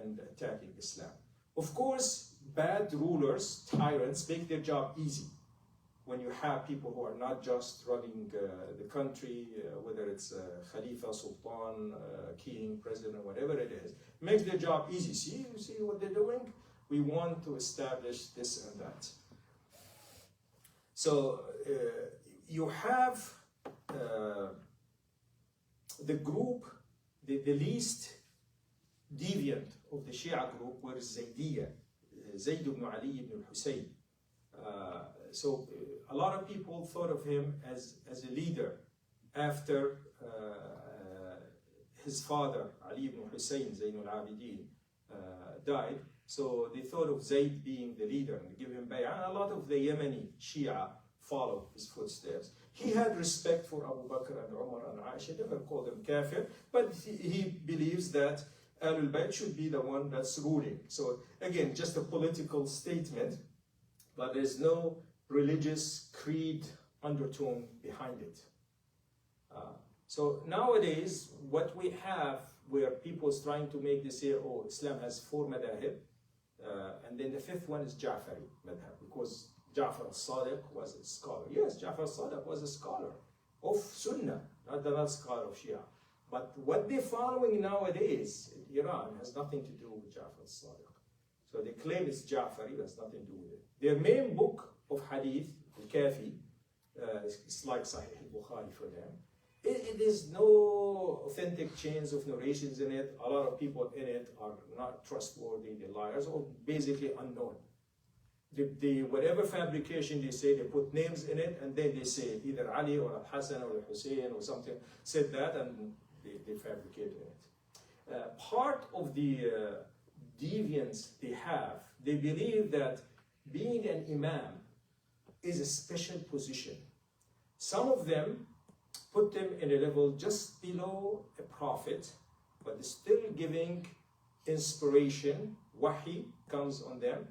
and attacking Islam. Of course, bad rulers, tyrants, make their job easy. When you have people who are not just running the country, whether it's Khalifa, Sultan, King, President, or whatever it is, makes their job easy. See what they're doing? We want to establish this and that. So you have the group, the least deviant of the Shia group were Zaydiyya, Zayd ibn Ali ibn Hussein. So a lot of people thought of him as a leader after his father, Ali ibn Hussein, Zayn al-Abidin, died. So they thought of Zayd being the leader and give him bay'ah. And a lot of the Yemeni Shia followed his footsteps. He had respect for Abu Bakr and Umar and Aisha, never called them kafir, but he believes that Ahlul Bayt should be the one that's ruling. So again, just a political statement, but there's no religious creed undertone behind it. So nowadays, what we have, where people is trying to make this here, oh, Islam has 4 madhahib, and then the 5th one is Ja'fari madhab, because Ja'far al-Sadiq was a scholar. Yes, Ja'far al-Sadiq was a scholar of Sunnah, not scholar of Shia. But what they're following nowadays in Iran has nothing to do with Ja'far al-Sadiq. So they claim it's Ja'fari, that's nothing to do with it. Their main book of hadith, al-Kafi, it's like Sahih al-Bukhari for them. It is no authentic chains of narrations in it. A lot of people in it are not trustworthy, they're liars, or basically unknown. Whatever fabrication they say, they put names in it, and then they say either Ali or Al-Hassan or Al-Hussein or something said that, and they fabricated it. Part of the deviance they have, they believe that being an imam is a special position. Some of them put them in a level just below a prophet, but still giving inspiration. Wahi comes on them,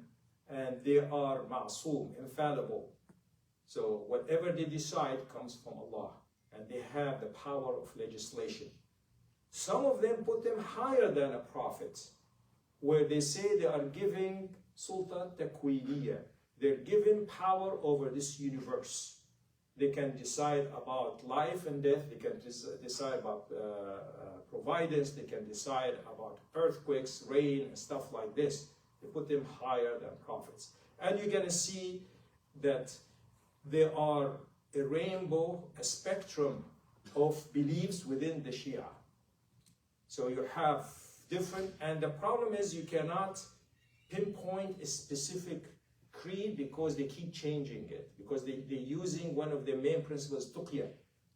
and they are ma'soom, infallible. So whatever they decide comes from Allah, and they have the power of legislation. Some of them put them higher than a prophet, where they say they are giving sulta takwiniya. They're given power over this universe. They can decide about life and death. They can decide about providence. They can decide about earthquakes, rain, and stuff like this. They put them higher than prophets. And you're going to see that there are a rainbow, a spectrum of beliefs within the Shia. So you have different, and the problem is you cannot pinpoint a specific creed because they keep changing it, because they're using one of the main principles, tuqya.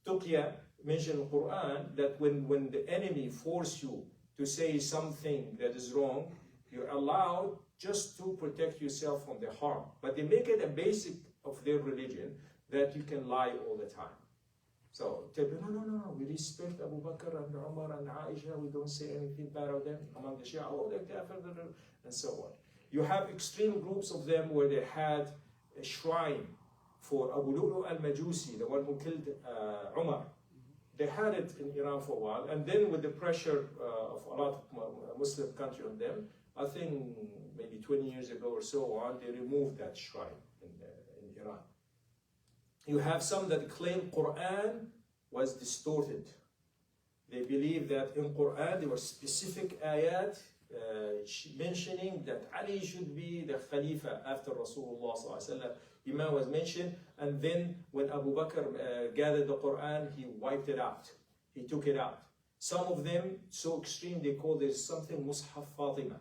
Tuqya mentioned in the Quran that when the enemy force you to say something that is wrong, you're allowed just to protect yourself from the harm. But they make it a basic of their religion that you can lie all the time. So, no, we respect Abu Bakr and Umar and Aisha, we don't say anything bad of them among the Shia, oh, they're kafir, and so on. You have extreme groups of them where they had a shrine for Abu Lu'lu al-Majusi, the one who killed Umar. They had it in Iran for a while, and then with the pressure of a lot of Muslim countries on them, I think maybe 20 years ago or so on, they removed that shrine in Iran. You have some that claim Quran was distorted. They believe that in Quran there were specific ayat mentioning that Ali should be the Khalifa after Rasulullah sallallahu alaihi wasallam. Imam was mentioned, and then when Abu Bakr gathered the Quran, he wiped it out. He took it out. Some of them so extreme they call this something Mus'haf Fatima.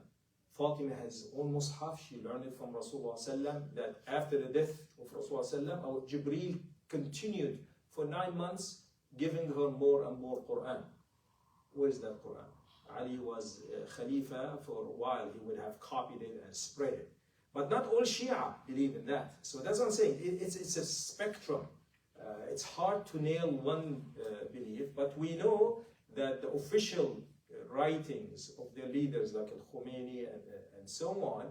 Fatima has her own Mus'haf. She learned it from Rasulullah sallam, that after the death of Rasulullah sallam, Jibreel continued for 9 months giving her more and more Quran. Where is that Quran? Ali was Khalifa for a while. He would have copied it and spread it. But not all Shia believe in that. So that's what I'm saying. It's a spectrum. It's hard to nail one belief, but we know that the official writings of their leaders like Al-Khomeini and so on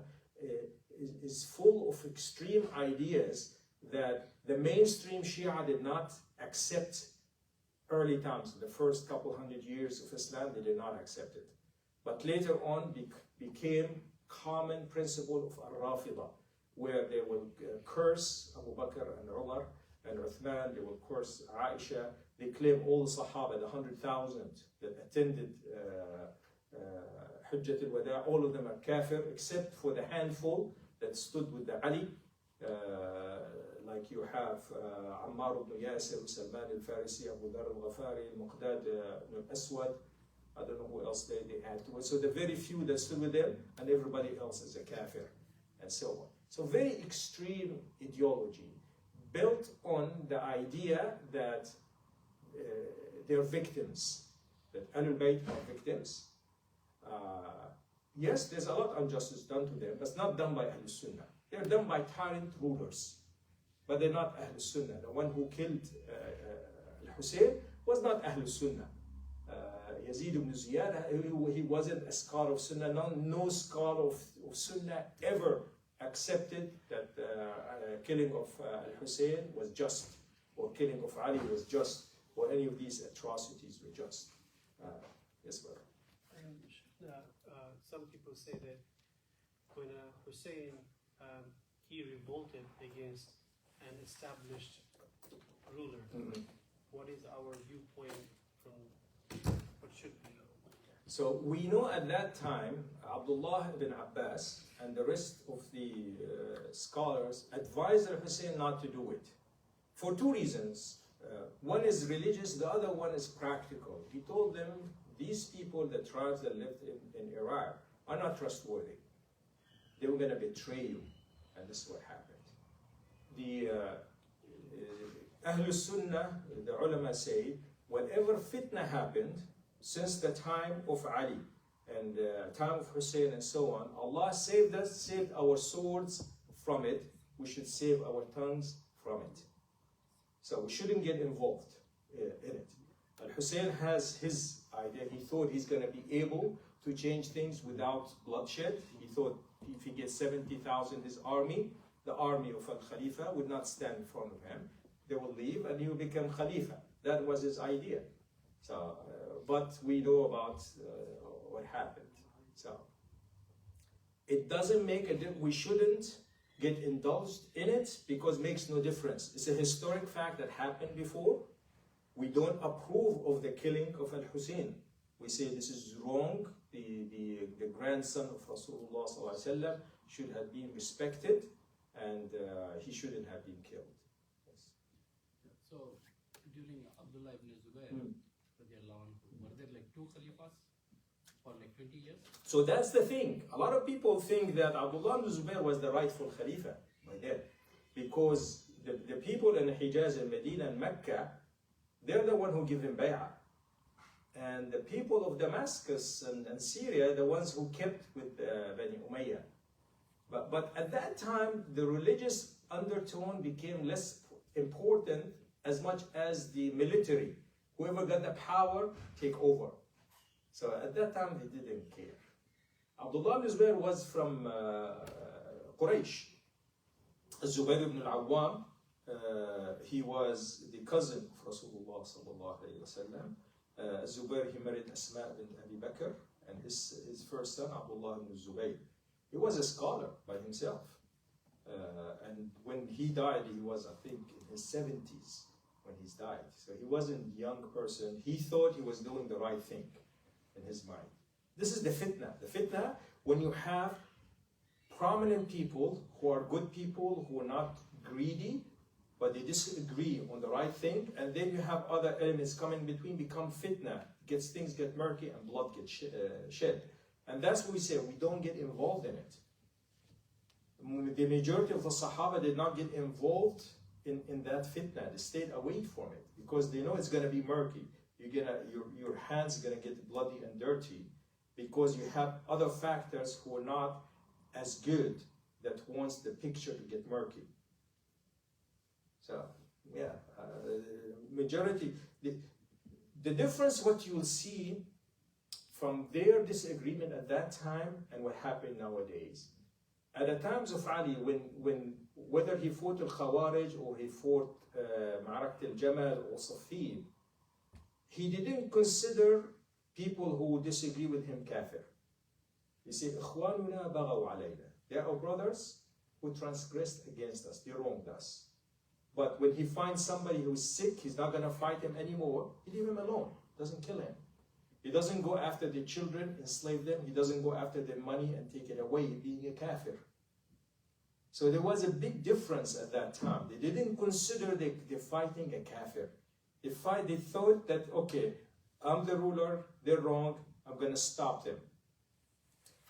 is full of extreme ideas that the mainstream Shia did not accept early times. The first couple hundred years of Islam, they did not accept it. But later on became common principle of Al-Rafida, where they will curse Abu Bakr and Umar and Uthman, they will curse Aisha. They claim all the Sahaba, the 100,000 that attended Hujjat al-Wada, all of them are kafir, except for the handful that stood with the Ali. Like you have Ammar ibn Yasir, Salman al-Farisi, Abu Dhar al-Ghafari, Muqdad ibn al-Aswad. I don't know who else they add to it. So the very few that stood with them, and everybody else is a kafir, and so on. So very extreme ideology, built on the idea that they're victims, that Ahlul Bayt are victims. Yes, there's a lot of injustice done to them, but it's not done by Ahlul Sunnah. They're done by tyrant rulers, but they're not Ahlul Sunnah. The one who killed Al-Hussein was not Ahlul Sunnah. Yazid ibn Ziyad, he wasn't a scholar of Sunnah. No scholar of Sunnah ever accepted that killing of Al-Hussein was just, or killing of Ali was just, or any of these atrocities were just. Yes, brother. Some people say that when Hussein he revolted against an established ruler, what is our viewpoint from what should be? So we know at that time, Abdullah ibn Abbas and the rest of the scholars advised Hussein not to do it for two reasons. One is religious, the other one is practical. He told them, these people, the tribes that lived in Iraq, are not trustworthy. They were going to betray you, and this is what happened. The Ahlul Sunnah, the ulama say, whenever fitna happened, since the time of Ali and the time of Hussein and so on, Allah saved us, saved our swords from it. We should save our tongues from it. So we shouldn't get involved. in it. Al-Hussein has his idea. He thought he's going to be able to change things without bloodshed. He thought if he gets 70,000, his army, the army of Al-Khalifa, would not stand in front of him. They will leave and he will become Khalifa. That was his idea. So, but we know about what happened. So, it doesn't make a difference. We shouldn't get indulged in it because it makes no difference. It's a historic fact that happened before. We don't approve of the killing of Al-Hussein. We say this is wrong. The grandson of Rasulullah ﷺ should have been respected and he shouldn't have been killed. Yes. So, during Abdullah ibn Zubayr, were there like 2 Khalifas for like 20 years? So that's the thing. A lot of people think that Abdullah ibn Zubayr was the rightful Khalifa by then. Because the people in Hijaz and Medina and Mecca, they're the one who give him bay'ah. And the people of Damascus and Syria, the ones who kept with Bani Umayyah. But at that time, the religious undertone became less important as much as the military. Whoever got the power, take over. So at that time, they didn't care. Abdullah ibn Zubayr was from Quraysh. Zubayr ibn al-Awwam, he was the cousin of Rasulullah sallallahu alayhi wa sallam. Zubayr, he married Asma bin Abi Bakr, and his first son, Abdullah ibn Zubayr. He was a scholar by himself. And when he died, he was, I think, in his 70s when he died. So he wasn't a young person. He thought he was doing the right thing in his mind. This is the fitna. The fitna, when you have prominent people who are good people, who are not greedy, but they disagree on the right thing, and then you have other elements coming between, become fitna, things get murky and blood gets shed. And that's what we say, we don't get involved in it. The majority of the Sahaba did not get involved in that fitna. They stayed away from it because they know it's going to be murky. Your hands are going to get bloody and dirty because you have other factors who are not as good that wants the picture to get murky. So, yeah, majority, the difference what you'll see from their disagreement at that time and what happened nowadays. At the times of Ali, whether he fought al-Khawarij or he fought Ma'arak al-Jamal or Saffin, he didn't consider people who disagree with him kafir. He said, إخواننا بغوا علينا. They are our brothers who transgressed against us, they wronged us. But when he finds somebody who's sick, he's not going to fight him anymore, he leave him alone, doesn't kill him. He doesn't go after the children, enslave them. He doesn't go after their money and take it away, being a kafir. So there was a big difference at that time. They didn't consider the fighting a kafir. They thought that, okay, I'm the ruler, they're wrong, I'm going to stop them.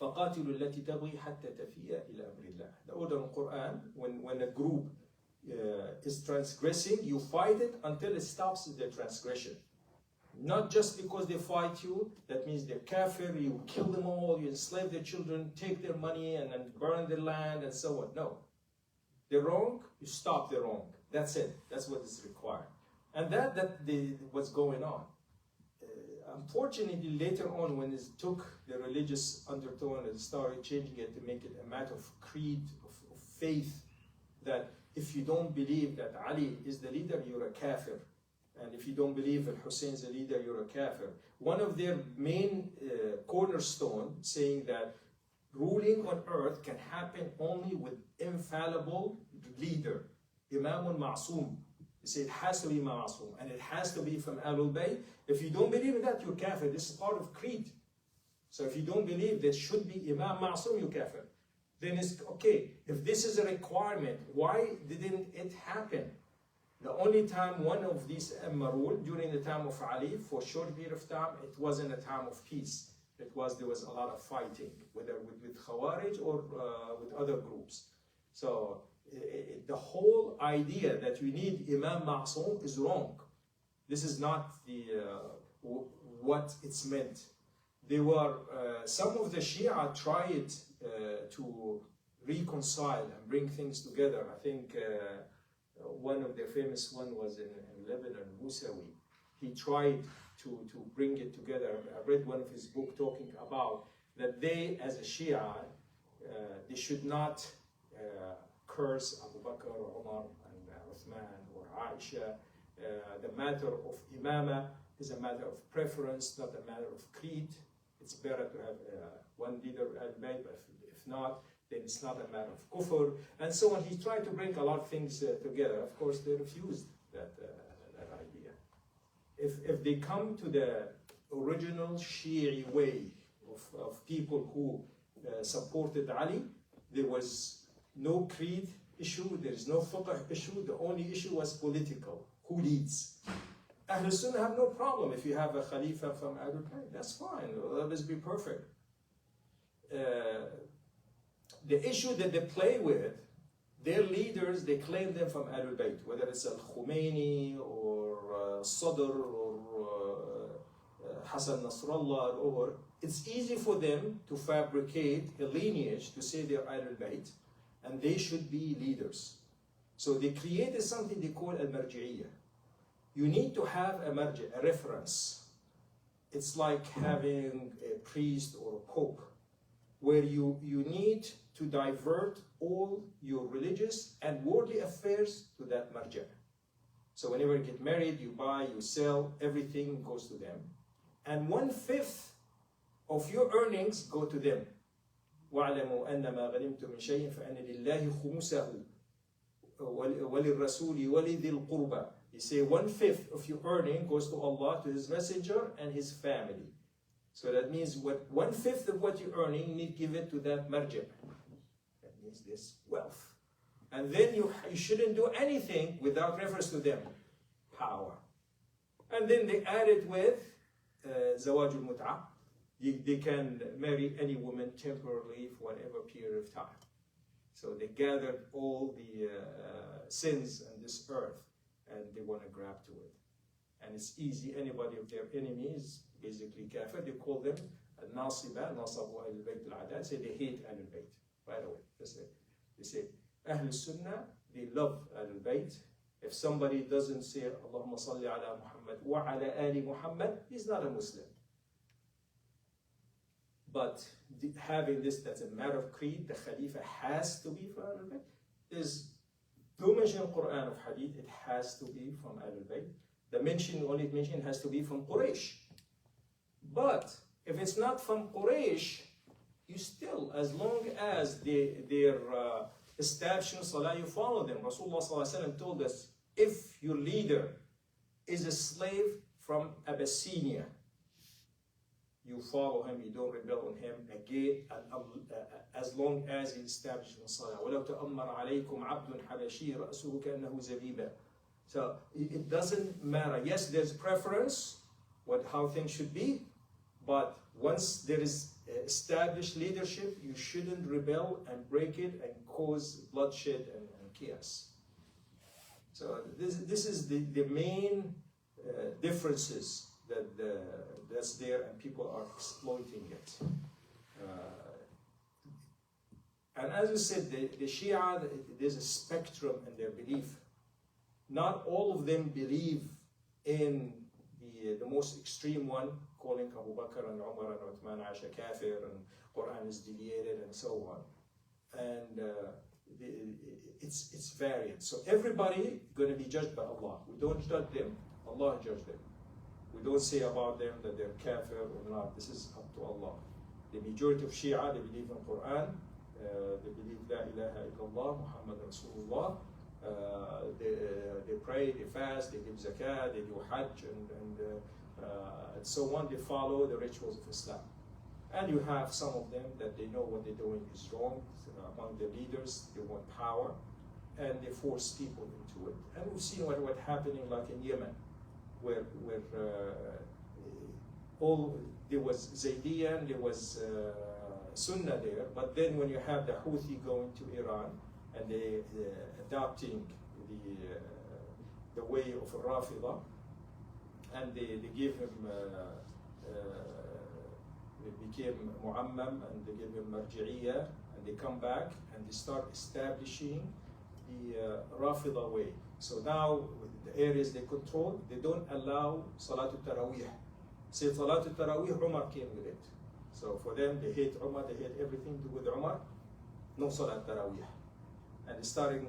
فَقَاتِلُوا الَّتِي تَبْغِي حَتَّى تَفِيَ إِلَى أَمْرِ اللَّهِ. The order in Quran, when a group is transgressing, you fight it until it stops the transgression. Not just because they fight you, that means they're kafir, you kill them all, you enslave their children, take their money and then burn their land and so on. No. They're wrong, you stop the wrong. That's it. That's what is required. And what's going on. Unfortunately, later on, when it took the religious undertone and started changing it to make it a matter of creed, of faith, that if you don't believe that Ali is the leader, you're a kafir. And if you don't believe that Hussein is the leader, you're a kafir. One of their main cornerstone saying that ruling on earth can happen only with infallible leader, Imamun Ma'soom. They say it has to be Ma'soom, and it has to be from Ahlul Bayt. If you don't believe in that, you're kafir. This is part of creed. So if you don't believe there should be Imam Ma'soom, you're kafir. Then it's okay. If this is a requirement, why didn't it happen? The only time one of these ruled during the time of Ali, for a short period of time, it wasn't a time of peace. There was a lot of fighting, whether with Khawarij or with other groups. So the whole idea that we need Imam Ma'soom is wrong. This is not what it's meant. They were some of the Shia tried to reconcile and bring things together. I think one of their famous one was in Lebanon, Musawi. he tried to bring it together. I read one of his book talking about that they, as a Shia, they should not curse Abu Bakr or Umar and Uthman or Aisha. The matter of imama is a matter of preference, not a matter of creed. It's better to have one leader al-Bayt, but if not, then it's not a matter of kufr, and so on. He tried to bring a lot of things together. Of course, they refused that idea. If they come to the original Shi'i way of people who supported Ali, there was no creed issue, there is no fiqh issue, the only issue was political. Who leads? Ahl Sunnah have no problem if you have a Khalifa from Ahlul Bayt, that's fine, let us be perfect. The issue that they play with, their leaders, they claim them from Ahlul Bayt, whether it's Al-Khomeini or Sadr or Hassan Nasrallah, or it's easy for them to fabricate a lineage to say they're Ahlul Bayt and they should be leaders. So they created something they call al-marji'iyah. You need to have a marji', a reference. It's like having a priest or a pope, where you need to divert all your religious and worldly affairs to that marji'. So whenever you get married, you buy, you sell, everything goes to them. And 1/5 of your earnings go to them. وَاعْلَمُوا أَنَّمَا غَنِمْتُم مِّن شَيْءٍ فَأَنَّ لِلَّهِ خُمُسَهُ وَلِلرَّسُولِ وَلِذِي الْقُرْبَى. He say 1/5 of your earning goes to Allah, to His Messenger, and His family. So that means what 1/5 of what you're earning, you need to give it to that marji'. That means this wealth. And then you shouldn't do anything without reference to them. Power. And then they add it with zawaj al-mut'ah. They can marry any woman temporarily for whatever period of time. So they gathered all the sins on this earth and they want to grab to it. And it's easy, anybody of their enemies, basically kafir, they call them nasiba, nasabu al-bayt al-adad, say they hate al-bayt. By the way, they say Ahl Sunnah, they love al-bayt. If somebody doesn't say Allahumma salli ala Muhammad wa ala ali Muhammad, he's not a Muslim. But having this, that's a matter of creed, the Khalifa has to be from Ahlul Bayt. There's no mention in Quran of Hadith, it has to be from Ahlul Bayt. The only mention has to be from Quraysh. But if it's not from Quraysh, you still, as long as they're establishing Salah, you follow them. Rasulullah told us, if your leader is a slave from Abyssinia, you follow him, you don't rebel on him again, as long as he establishes the Salah. وَلَوْ تَأَمَّرَ عَلَيْكُمْ عَبْدٌ حَبَشِيٌّ رَأْسُهُ كَأَنَّهُ زَبِيبًا. So it doesn't matter. Yes, there's preference, how things should be, but once there is established leadership, you shouldn't rebel and break it and cause bloodshed and chaos. So this is the main differences that's there, and people are exploiting it. And as I said, the Shia, there's a spectrum in their belief. Not all of them believe in the most extreme one, calling Abu Bakr and Umar and Uthman Aisha kafir, and Quran is deviated and so on. And it's varied. So everybody going to be judged by Allah. We don't judge them, Allah judge them. We don't say about them that they're kafir or not. This is up to Allah. The majority of Shia, they believe in Quran. They believe La ilaha illallah, Muhammad Rasulullah. They pray, they fast, they give zakah, they do hajj, and so on. They follow the rituals of Islam. And you have some of them that they know what they're doing is wrong. Among the leaders, they want power, and they force people into it. And we've seen what happening like in Yemen, where there was Zaydiyan, there was Sunnah there, but then when you have the Houthi going to Iran and they adopting the way of Rafida, and they give him they became Mu'ammam, and they give him Marji'iyah, and they come back and they start establishing the Rafida way. So now the areas they control, they don't allow Salatul Taraweeh. Say Salatul Taraweeh, Umar came with it. So for them, they hate Umar, they hate everything to do with Umar. No Salat Taraweeh. And they starting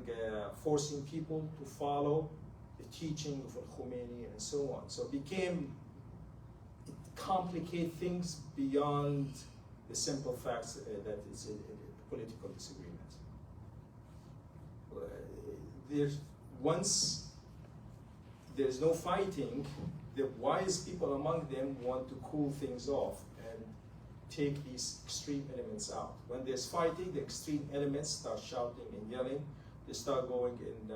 forcing people to follow the teaching of Khomeini and so on. So it became, it complicate things beyond the simple facts that it's a political disagreement. Once there's no fighting, the wise people among them want to cool things off and take these extreme elements out. When there's fighting, the extreme elements start shouting and yelling. They start going in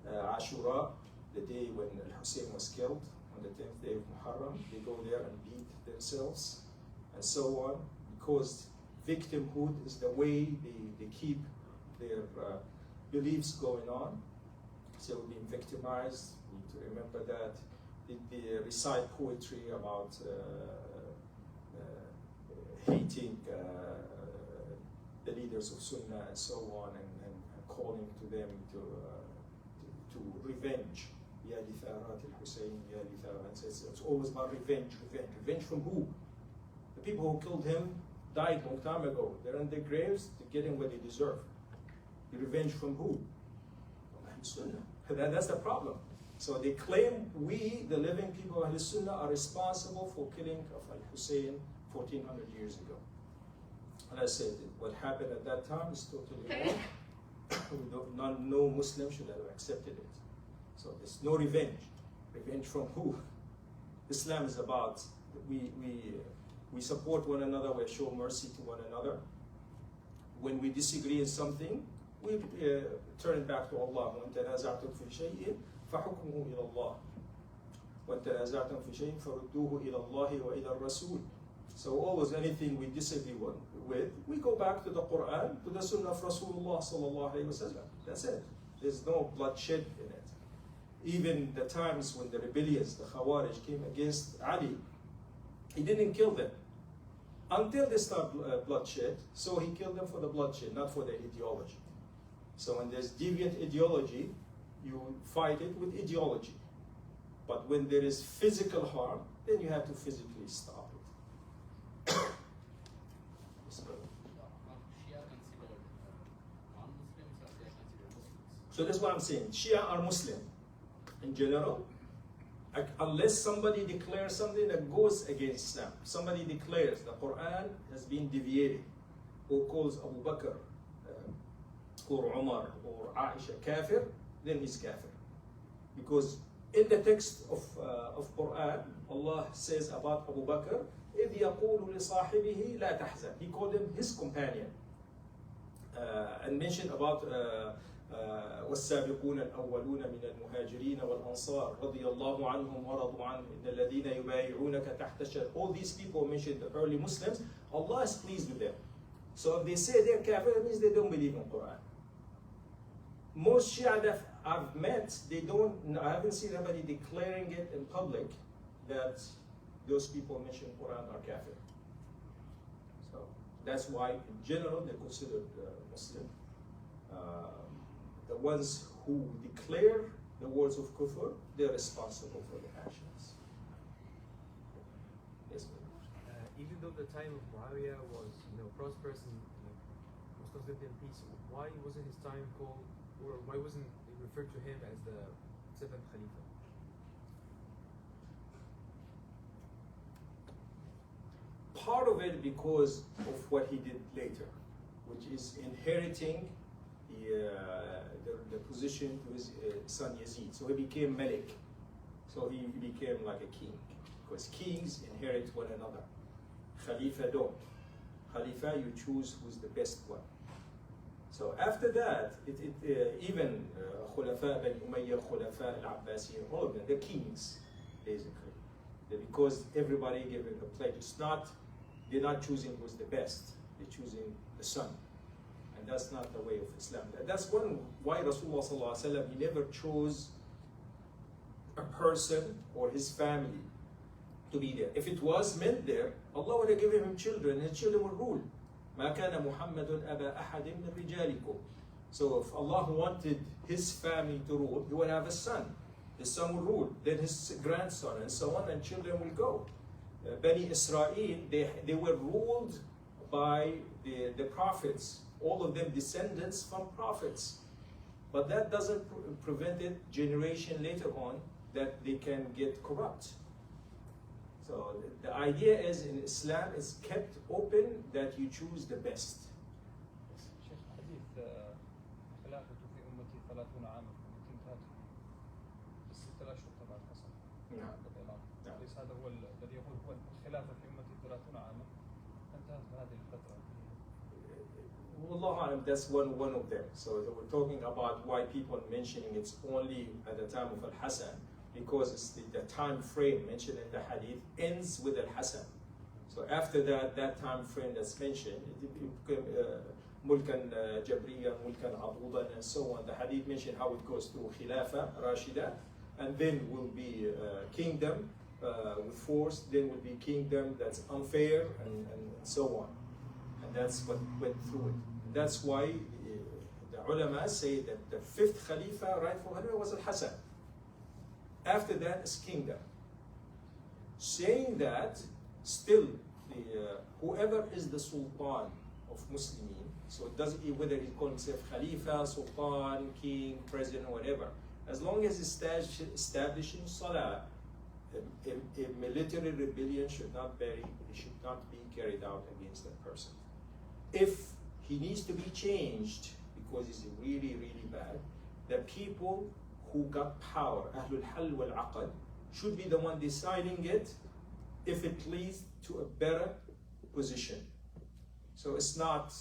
Ashura, the day when Hussein was killed, on the 10th day of Muharram. They go there and beat themselves and so on, because victimhood is the way they keep their beliefs going on. So being victimized, we need to remember that. They recite poetry about hating the leaders of Sunnah and so on, and calling to them to revenge. Ya li tharat al-Hussein, ya li tharat. It's always about revenge. Revenge from who? The people who killed him died a long time ago. They're in their graves, they're getting what they deserve. The revenge from who? From Sunnah. That's the problem. So they claim we, the living people of Ahl Sunnah, are responsible for killing of Al-Hussein 1400 years ago. And I said, what happened at that time is totally wrong. No Muslim should have accepted it. So there's no revenge. Revenge from who? Islam is about, we support one another, we show mercy to one another. When we disagree in something, we turn it back to Allah. وَإِن تَنَازَعْتُمْ فِي شَيْءٍ فَحُكْمُهُ إِلَى اللَّهِ وَإِن تَنَازَعْتُمْ فِي شَيْءٍ فَرُدُّوهُ إِلَى اللَّهِ وَإِلَى الرَّسُولِ. So always anything we disagree with, we go back to the Quran, to the Sunnah of Rasulullah sallallahu alaihi wasallam. That's it. There's no bloodshed in it. Even the times when the rebellions, the Khawarij, came against Ali, he didn't kill them until they start bloodshed. So he killed them for the bloodshed, not for their ideology. So when there's deviant ideology, you fight it with ideology. But when there is physical harm, then you have to physically stop it. So that's what I'm saying. Shia are Muslim in general, unless somebody declares something that goes against Islam. Somebody declares the Quran has been deviated, or calls Abu Bakr or Umar or Aisha kafir, then he's kafir. Because in the text of Quran, Allah says about Abu Bakr, إِذْ يَقُولُ لِصَاحِبِهِ لَا تَحْزَنْ. He called him his companion. And mentioned about والسابقون الأولون من المهاجرين والأنصار رضي الله عنهم ورضوا عنه إن الذين يبايعونك تحت الشجرة. All these people mentioned, the early Muslims, Allah is pleased with them. So if they say they're kafir, it means they don't believe in Quran. Most Shia that I've met, I haven't seen anybody declaring it in public that those people mentioned Quran are kafir. So that's why in general they're considered Muslim. The ones who declare the words of kufr, they're responsible for the actions. Yes, even though the time of Muawiyah was, prosperous and Muslims lived in peace, why wasn't his time called, or why wasn't it referred to him as the seventh Khalifa? Part of it because of what he did later, which is inheriting the position to his son Yazid. So he became Malik. So he became like a king. Because kings inherit one another. Khalifa don't. Khalifa, you choose who's the best one. So after that, even Khulafa Bani Umayyah, Khulafa al-Abbasiyin, all of them, they're kings, basically. Because everybody gave them the pledge. They're not choosing who's the best. They're choosing the son. And that's not the way of Islam. That's why Rasulullah ﷺ, he never chose a person or his family to be there. If it was meant there, Allah would have given him children, and his children would rule. ما كان محمد أبا أحد من رجالكم. So if Allah wanted his family to rule, he would have a son. The son will rule, then his grandson, and so on, and children will go. Bani Israel, they were ruled by the prophets, all of them descendants from prophets. But that doesn't prevent it generation later on that they can get corrupt. So the idea is in Islam is kept open that you choose the best. شيخ حديث خلافة في أمتي 30 عاما انتهت ب6 أشهر تبع الحسن. نعم. نعم. ليس هذا هو الذي يقول هو الخلافة في أمتي 30 عاما انتهت بهذه الفترة. Wallahu alam, that's one of them. So they were talking about why people mentioning it's only at the time of Al-Hasan, because it's the time frame mentioned in the hadith ends with Al-Hasan. So after that time frame that's mentioned, it became Mulkan Jabriya, Mulkan Abudan, and so on. The hadith mentioned how it goes through Khilafa, Rashida, and then will be kingdom with force, then will be kingdom that's unfair, and so on. And that's what went through it. That's why the ulama say that the fifth Khalifa, rightful Khalifa, was Al-Hasan. After that is kingdom. Saying that, still, whoever is the Sultan of Muslimin, so it doesn't whether he calls himself Khalifa, Sultan, King, President, whatever, as long as establishing Salah, a military rebellion should not be carried out against that person. If he needs to be changed because he's really, really bad, the people who got power, Ahlul Hal wal Aqd, should be the one deciding it if it leads to a better position. So it's not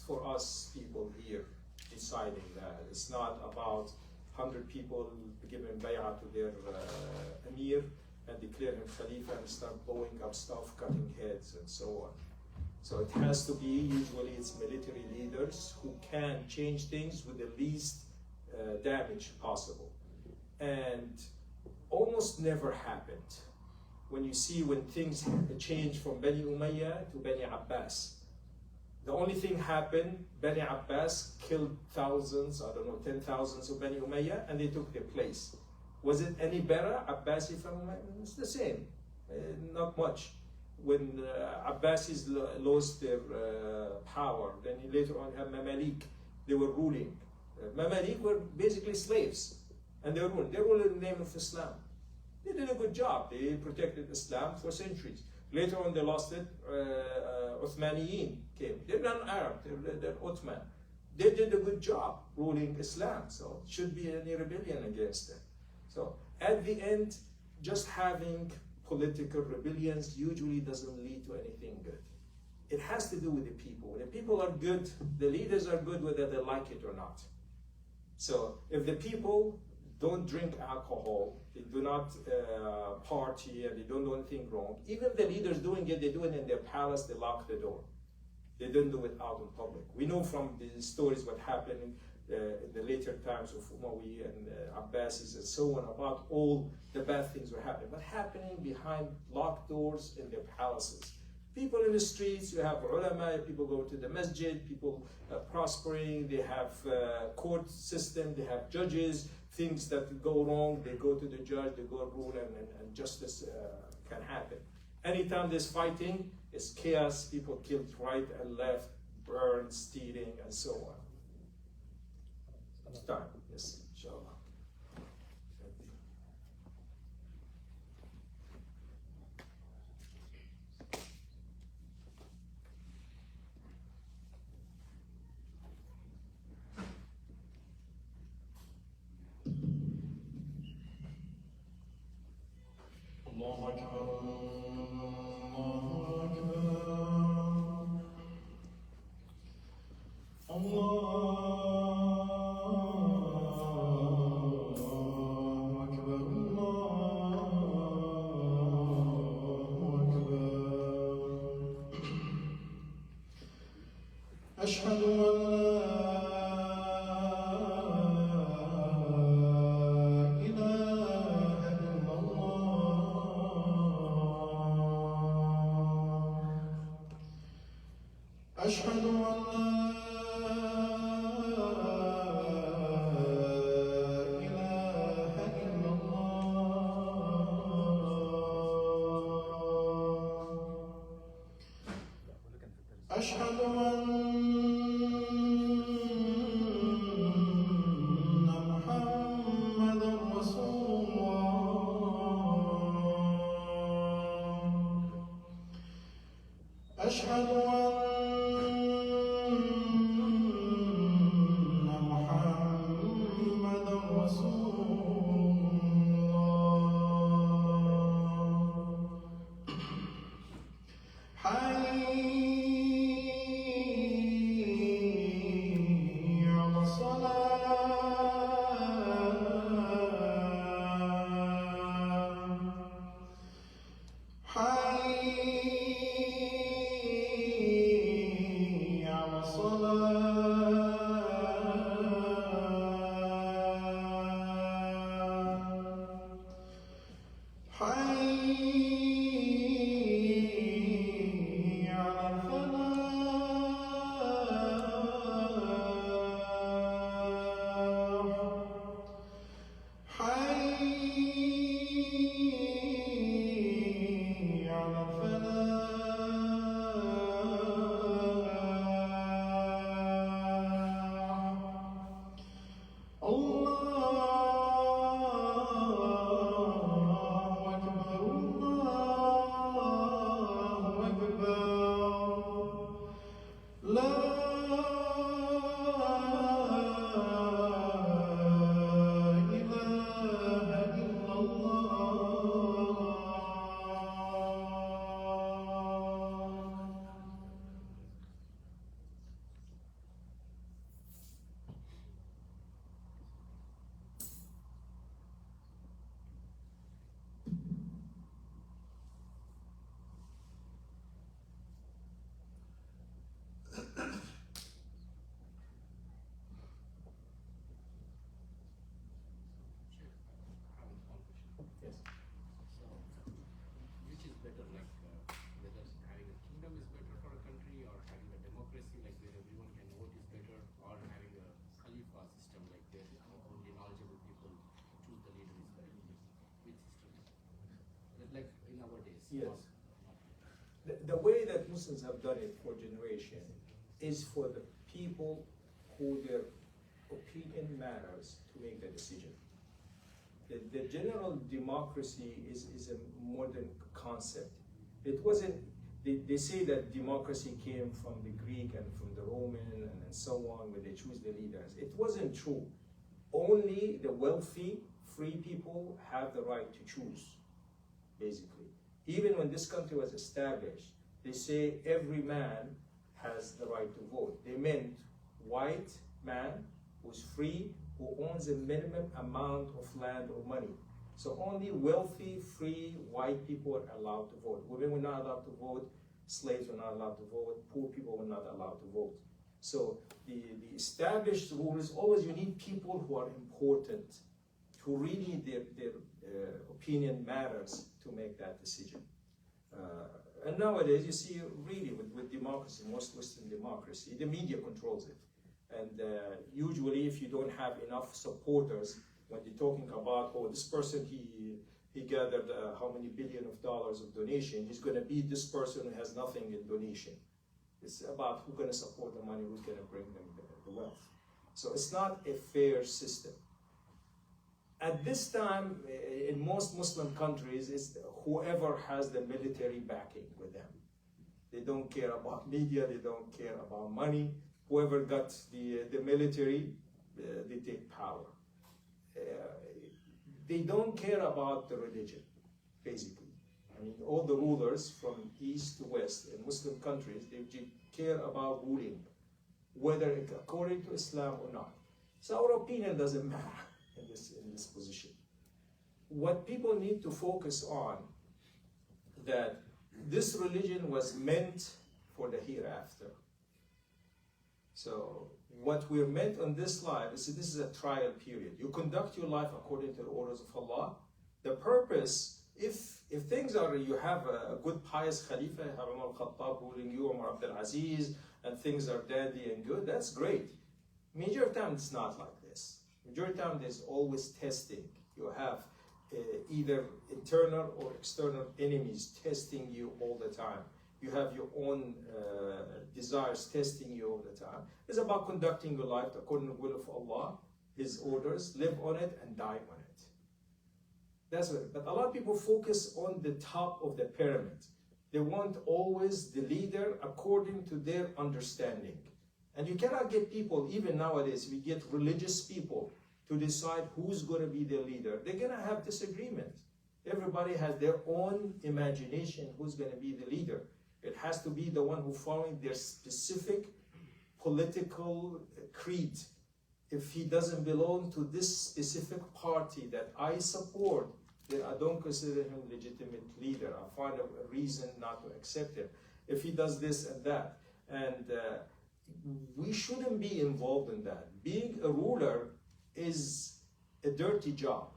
for us people here deciding that. It's not about 100 people giving bay'ah to their Amir and declare him Khalifa and start blowing up stuff, cutting heads and so on. So it has to be, usually it's military leaders who can change things with the least damage possible. And almost never happened. When you see when things change from Bani Umayyah to Bani Abbas, the only thing happened, Bani Abbas killed thousands, I don't know, 10,000s of Bani Umayyah, and they took their place. Was it any better, Abbasi from Umayyah? It's the same, not much. When Abbasis lost their power, then later on had Mamalik, they were ruling. Mamalik were basically slaves, and they were ruling. They ruled in the name of Islam. They did a good job. They protected Islam for centuries. Later on, they lost it. Uthmaniyin came. They're not Arab. They're Ottoman. They did a good job ruling Islam. So it should be any rebellion against them. So at the end, just having political rebellions usually doesn't lead to anything good. It has to do with the people. When the people are good, the leaders are good whether they like it or not. So if the people don't drink alcohol, they do not party, and they don't do anything wrong, even if the leaders doing it, they do it in their palace, they lock the door. They don't do it out in public. We know from the stories what happened in the later times of Umayya and Abbasis and so on, about all the bad things were happening. But happening behind locked doors in their palaces. People in the streets, you have ulama, people go to the masjid, people prospering, they have court system, they have judges, things that go wrong, they go to the judge, they go rule, and justice can happen. Anytime there's fighting, it's chaos, people killed right and left, burned, stealing, and so on. It's time, yes, inshallah. الله أكبر الله أكبر الله أكبر الله أكبر أشهد أن أشهد أن لا أشهد أن محمدا رسول الله أشهد أن محمدا رسول الله حي على الصلاة حي على الصلاة حي على الفلاح حي على الفلاح الله أكبر الله أكبر لا إله إلا الله Sheikh, I have one question. Yes. So, which is better, like whether having a kingdom is better for a country or having a democracy, like where everyone can vote is better, or having a Khalifa system, like where only knowledgeable people choose the leader is better? Which system is like in our days? Yes. Not- The way that Muslims have done it for generation is for the people who their opinion matters to make the decision. The general democracy is a modern concept. It wasn't, they say that democracy came from the Greek and from the Roman and so on, where they choose the leaders. It wasn't true. Only the wealthy, free people have the right to choose, basically. Even when this country was established, they say every man has the right to vote. They meant white man who's free, who owns a minimum amount of land or money. So only wealthy, free, white people are allowed to vote. Women were not allowed to vote, slaves were not allowed to vote, poor people were not allowed to vote. So the established rule is always you need people who are important, who really their opinion matters to make that decision. And nowadays, you see, really, with democracy, most Western democracy, the media controls it. And usually, if you don't have enough supporters, when you're talking about, oh, this person, he gathered how many billion of dollars of donation, he's going to beat this person who has nothing in donation. It's about who's going to support the money, who's going to bring them the wealth. So it's not a fair system. At this time, in most Muslim countries, it's whoever has the military backing with them. They don't care about media, they don't care about money. Whoever got the military, they take power. They don't care about the religion, basically. I mean, all the rulers from east to west in Muslim countries, they care about ruling, whether according to Islam or not. So our opinion doesn't matter in this position. What people need to focus on, that this religion was meant for the hereafter. So what we're meant on this life is, this is a trial period. You conduct your life according to the orders of Allah. The purpose, if things are, you have a good pious Khalifa, you have Umar al-Khattab ruling you, Umar Abdul Aziz, and things are dandy and good, that's great. Majority of the time it's not like this. Majority of the time there's always testing. You have either internal or external enemies testing you all the time. You have your own desires testing you all the time. It's about conducting your life according to the will of Allah, His orders, live on it and die on it. That's what. But a lot of people focus on the top of the pyramid. They want always the leader according to their understanding. And you cannot get people, even nowadays, we get religious people to decide who's going to be their leader. They're going to have disagreement. Everybody has their own imagination who's going to be the leader. It has to be the one who following their specific political creed. If he doesn't belong to this specific party that I support, then I don't consider him legitimate leader. I find a reason not to accept him. If he does this and that. And we shouldn't be involved in that. Being a ruler is a dirty job.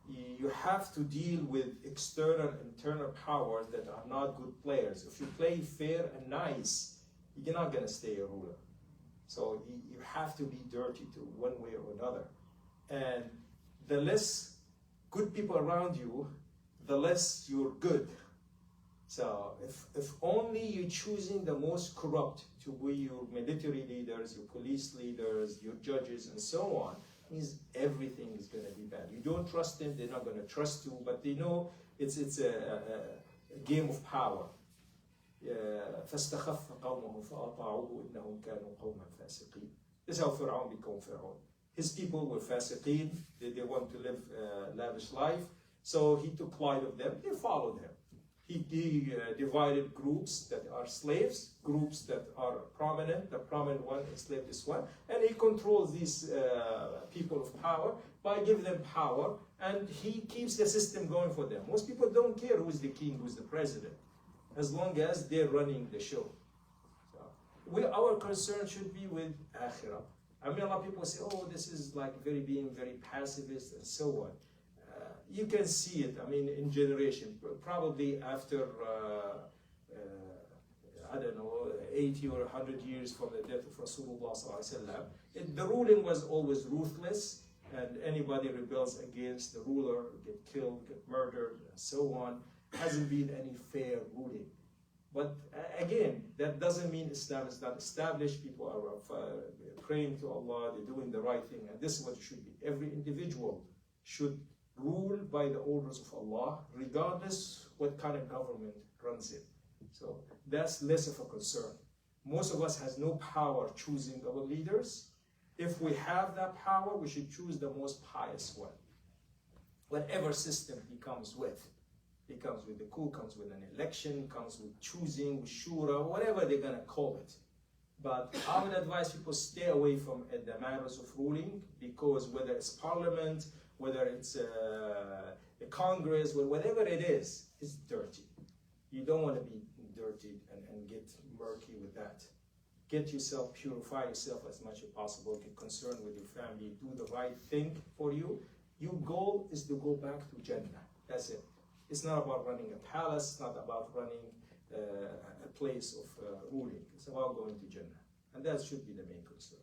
You have to deal with external and internal powers that are not good players. If you play fair and nice, you're not going to stay a ruler. So you have to be dirty to one way or another. And the less good people around you, the less you're good. So if only you're choosing the most corrupt to be your military leaders, your police leaders, your judges, and so on, means everything is going to be bad. You don't trust them, they're not going to trust you, but they know it's a game of power. فاستخف قومه فأطاعوه إنهم كانوا قوما فاسقين. This is how Fir'aun became Fir'aun. His people were fasiqeen, they want to live a lavish life, so he took plight of them, they followed him. He divided groups that are slaves, groups that are prominent, the prominent one enslaved this one, and he controls these people of power by giving them power, and he keeps the system going for them. Most people don't care who's the king, who's the president, as long as they're running the show. So, our concern should be with akhirah. I mean, a lot of people say, oh, this is like being very pacifist and so on. You can see it, I mean, in generation, probably after, I don't know, 80 or 100 years from the death of Rasulullah sallallahu alaihi wasallam, the ruling was always ruthless, and anybody rebels against the ruler, get killed, get murdered, and so on. Hasn't been any fair ruling. But again, that doesn't mean Islam is not established. People are praying to Allah, they're doing the right thing, and this is what it should be. Every individual should rule by the orders of Allah, regardless what kind of government runs it. So that's less of a concern. Most of us has no power choosing our leaders. If we have that power, we should choose the most pious one. Whatever system he comes with. He comes with the coup, comes with an election, comes with choosing, with shura, whatever they're going to call it. But I would advise people stay away from the matters of ruling, because whether it's parliament, whether it's a Congress, whatever it is, it's dirty. You don't want to be dirty and get murky with that. Get yourself, purify yourself as much as possible, get concerned with your family, do the right thing for you. Your goal is to go back to Jannah. That's it. It's not about running a palace, it's not about running a place of ruling. It's about going to Jannah. And that should be the main concern.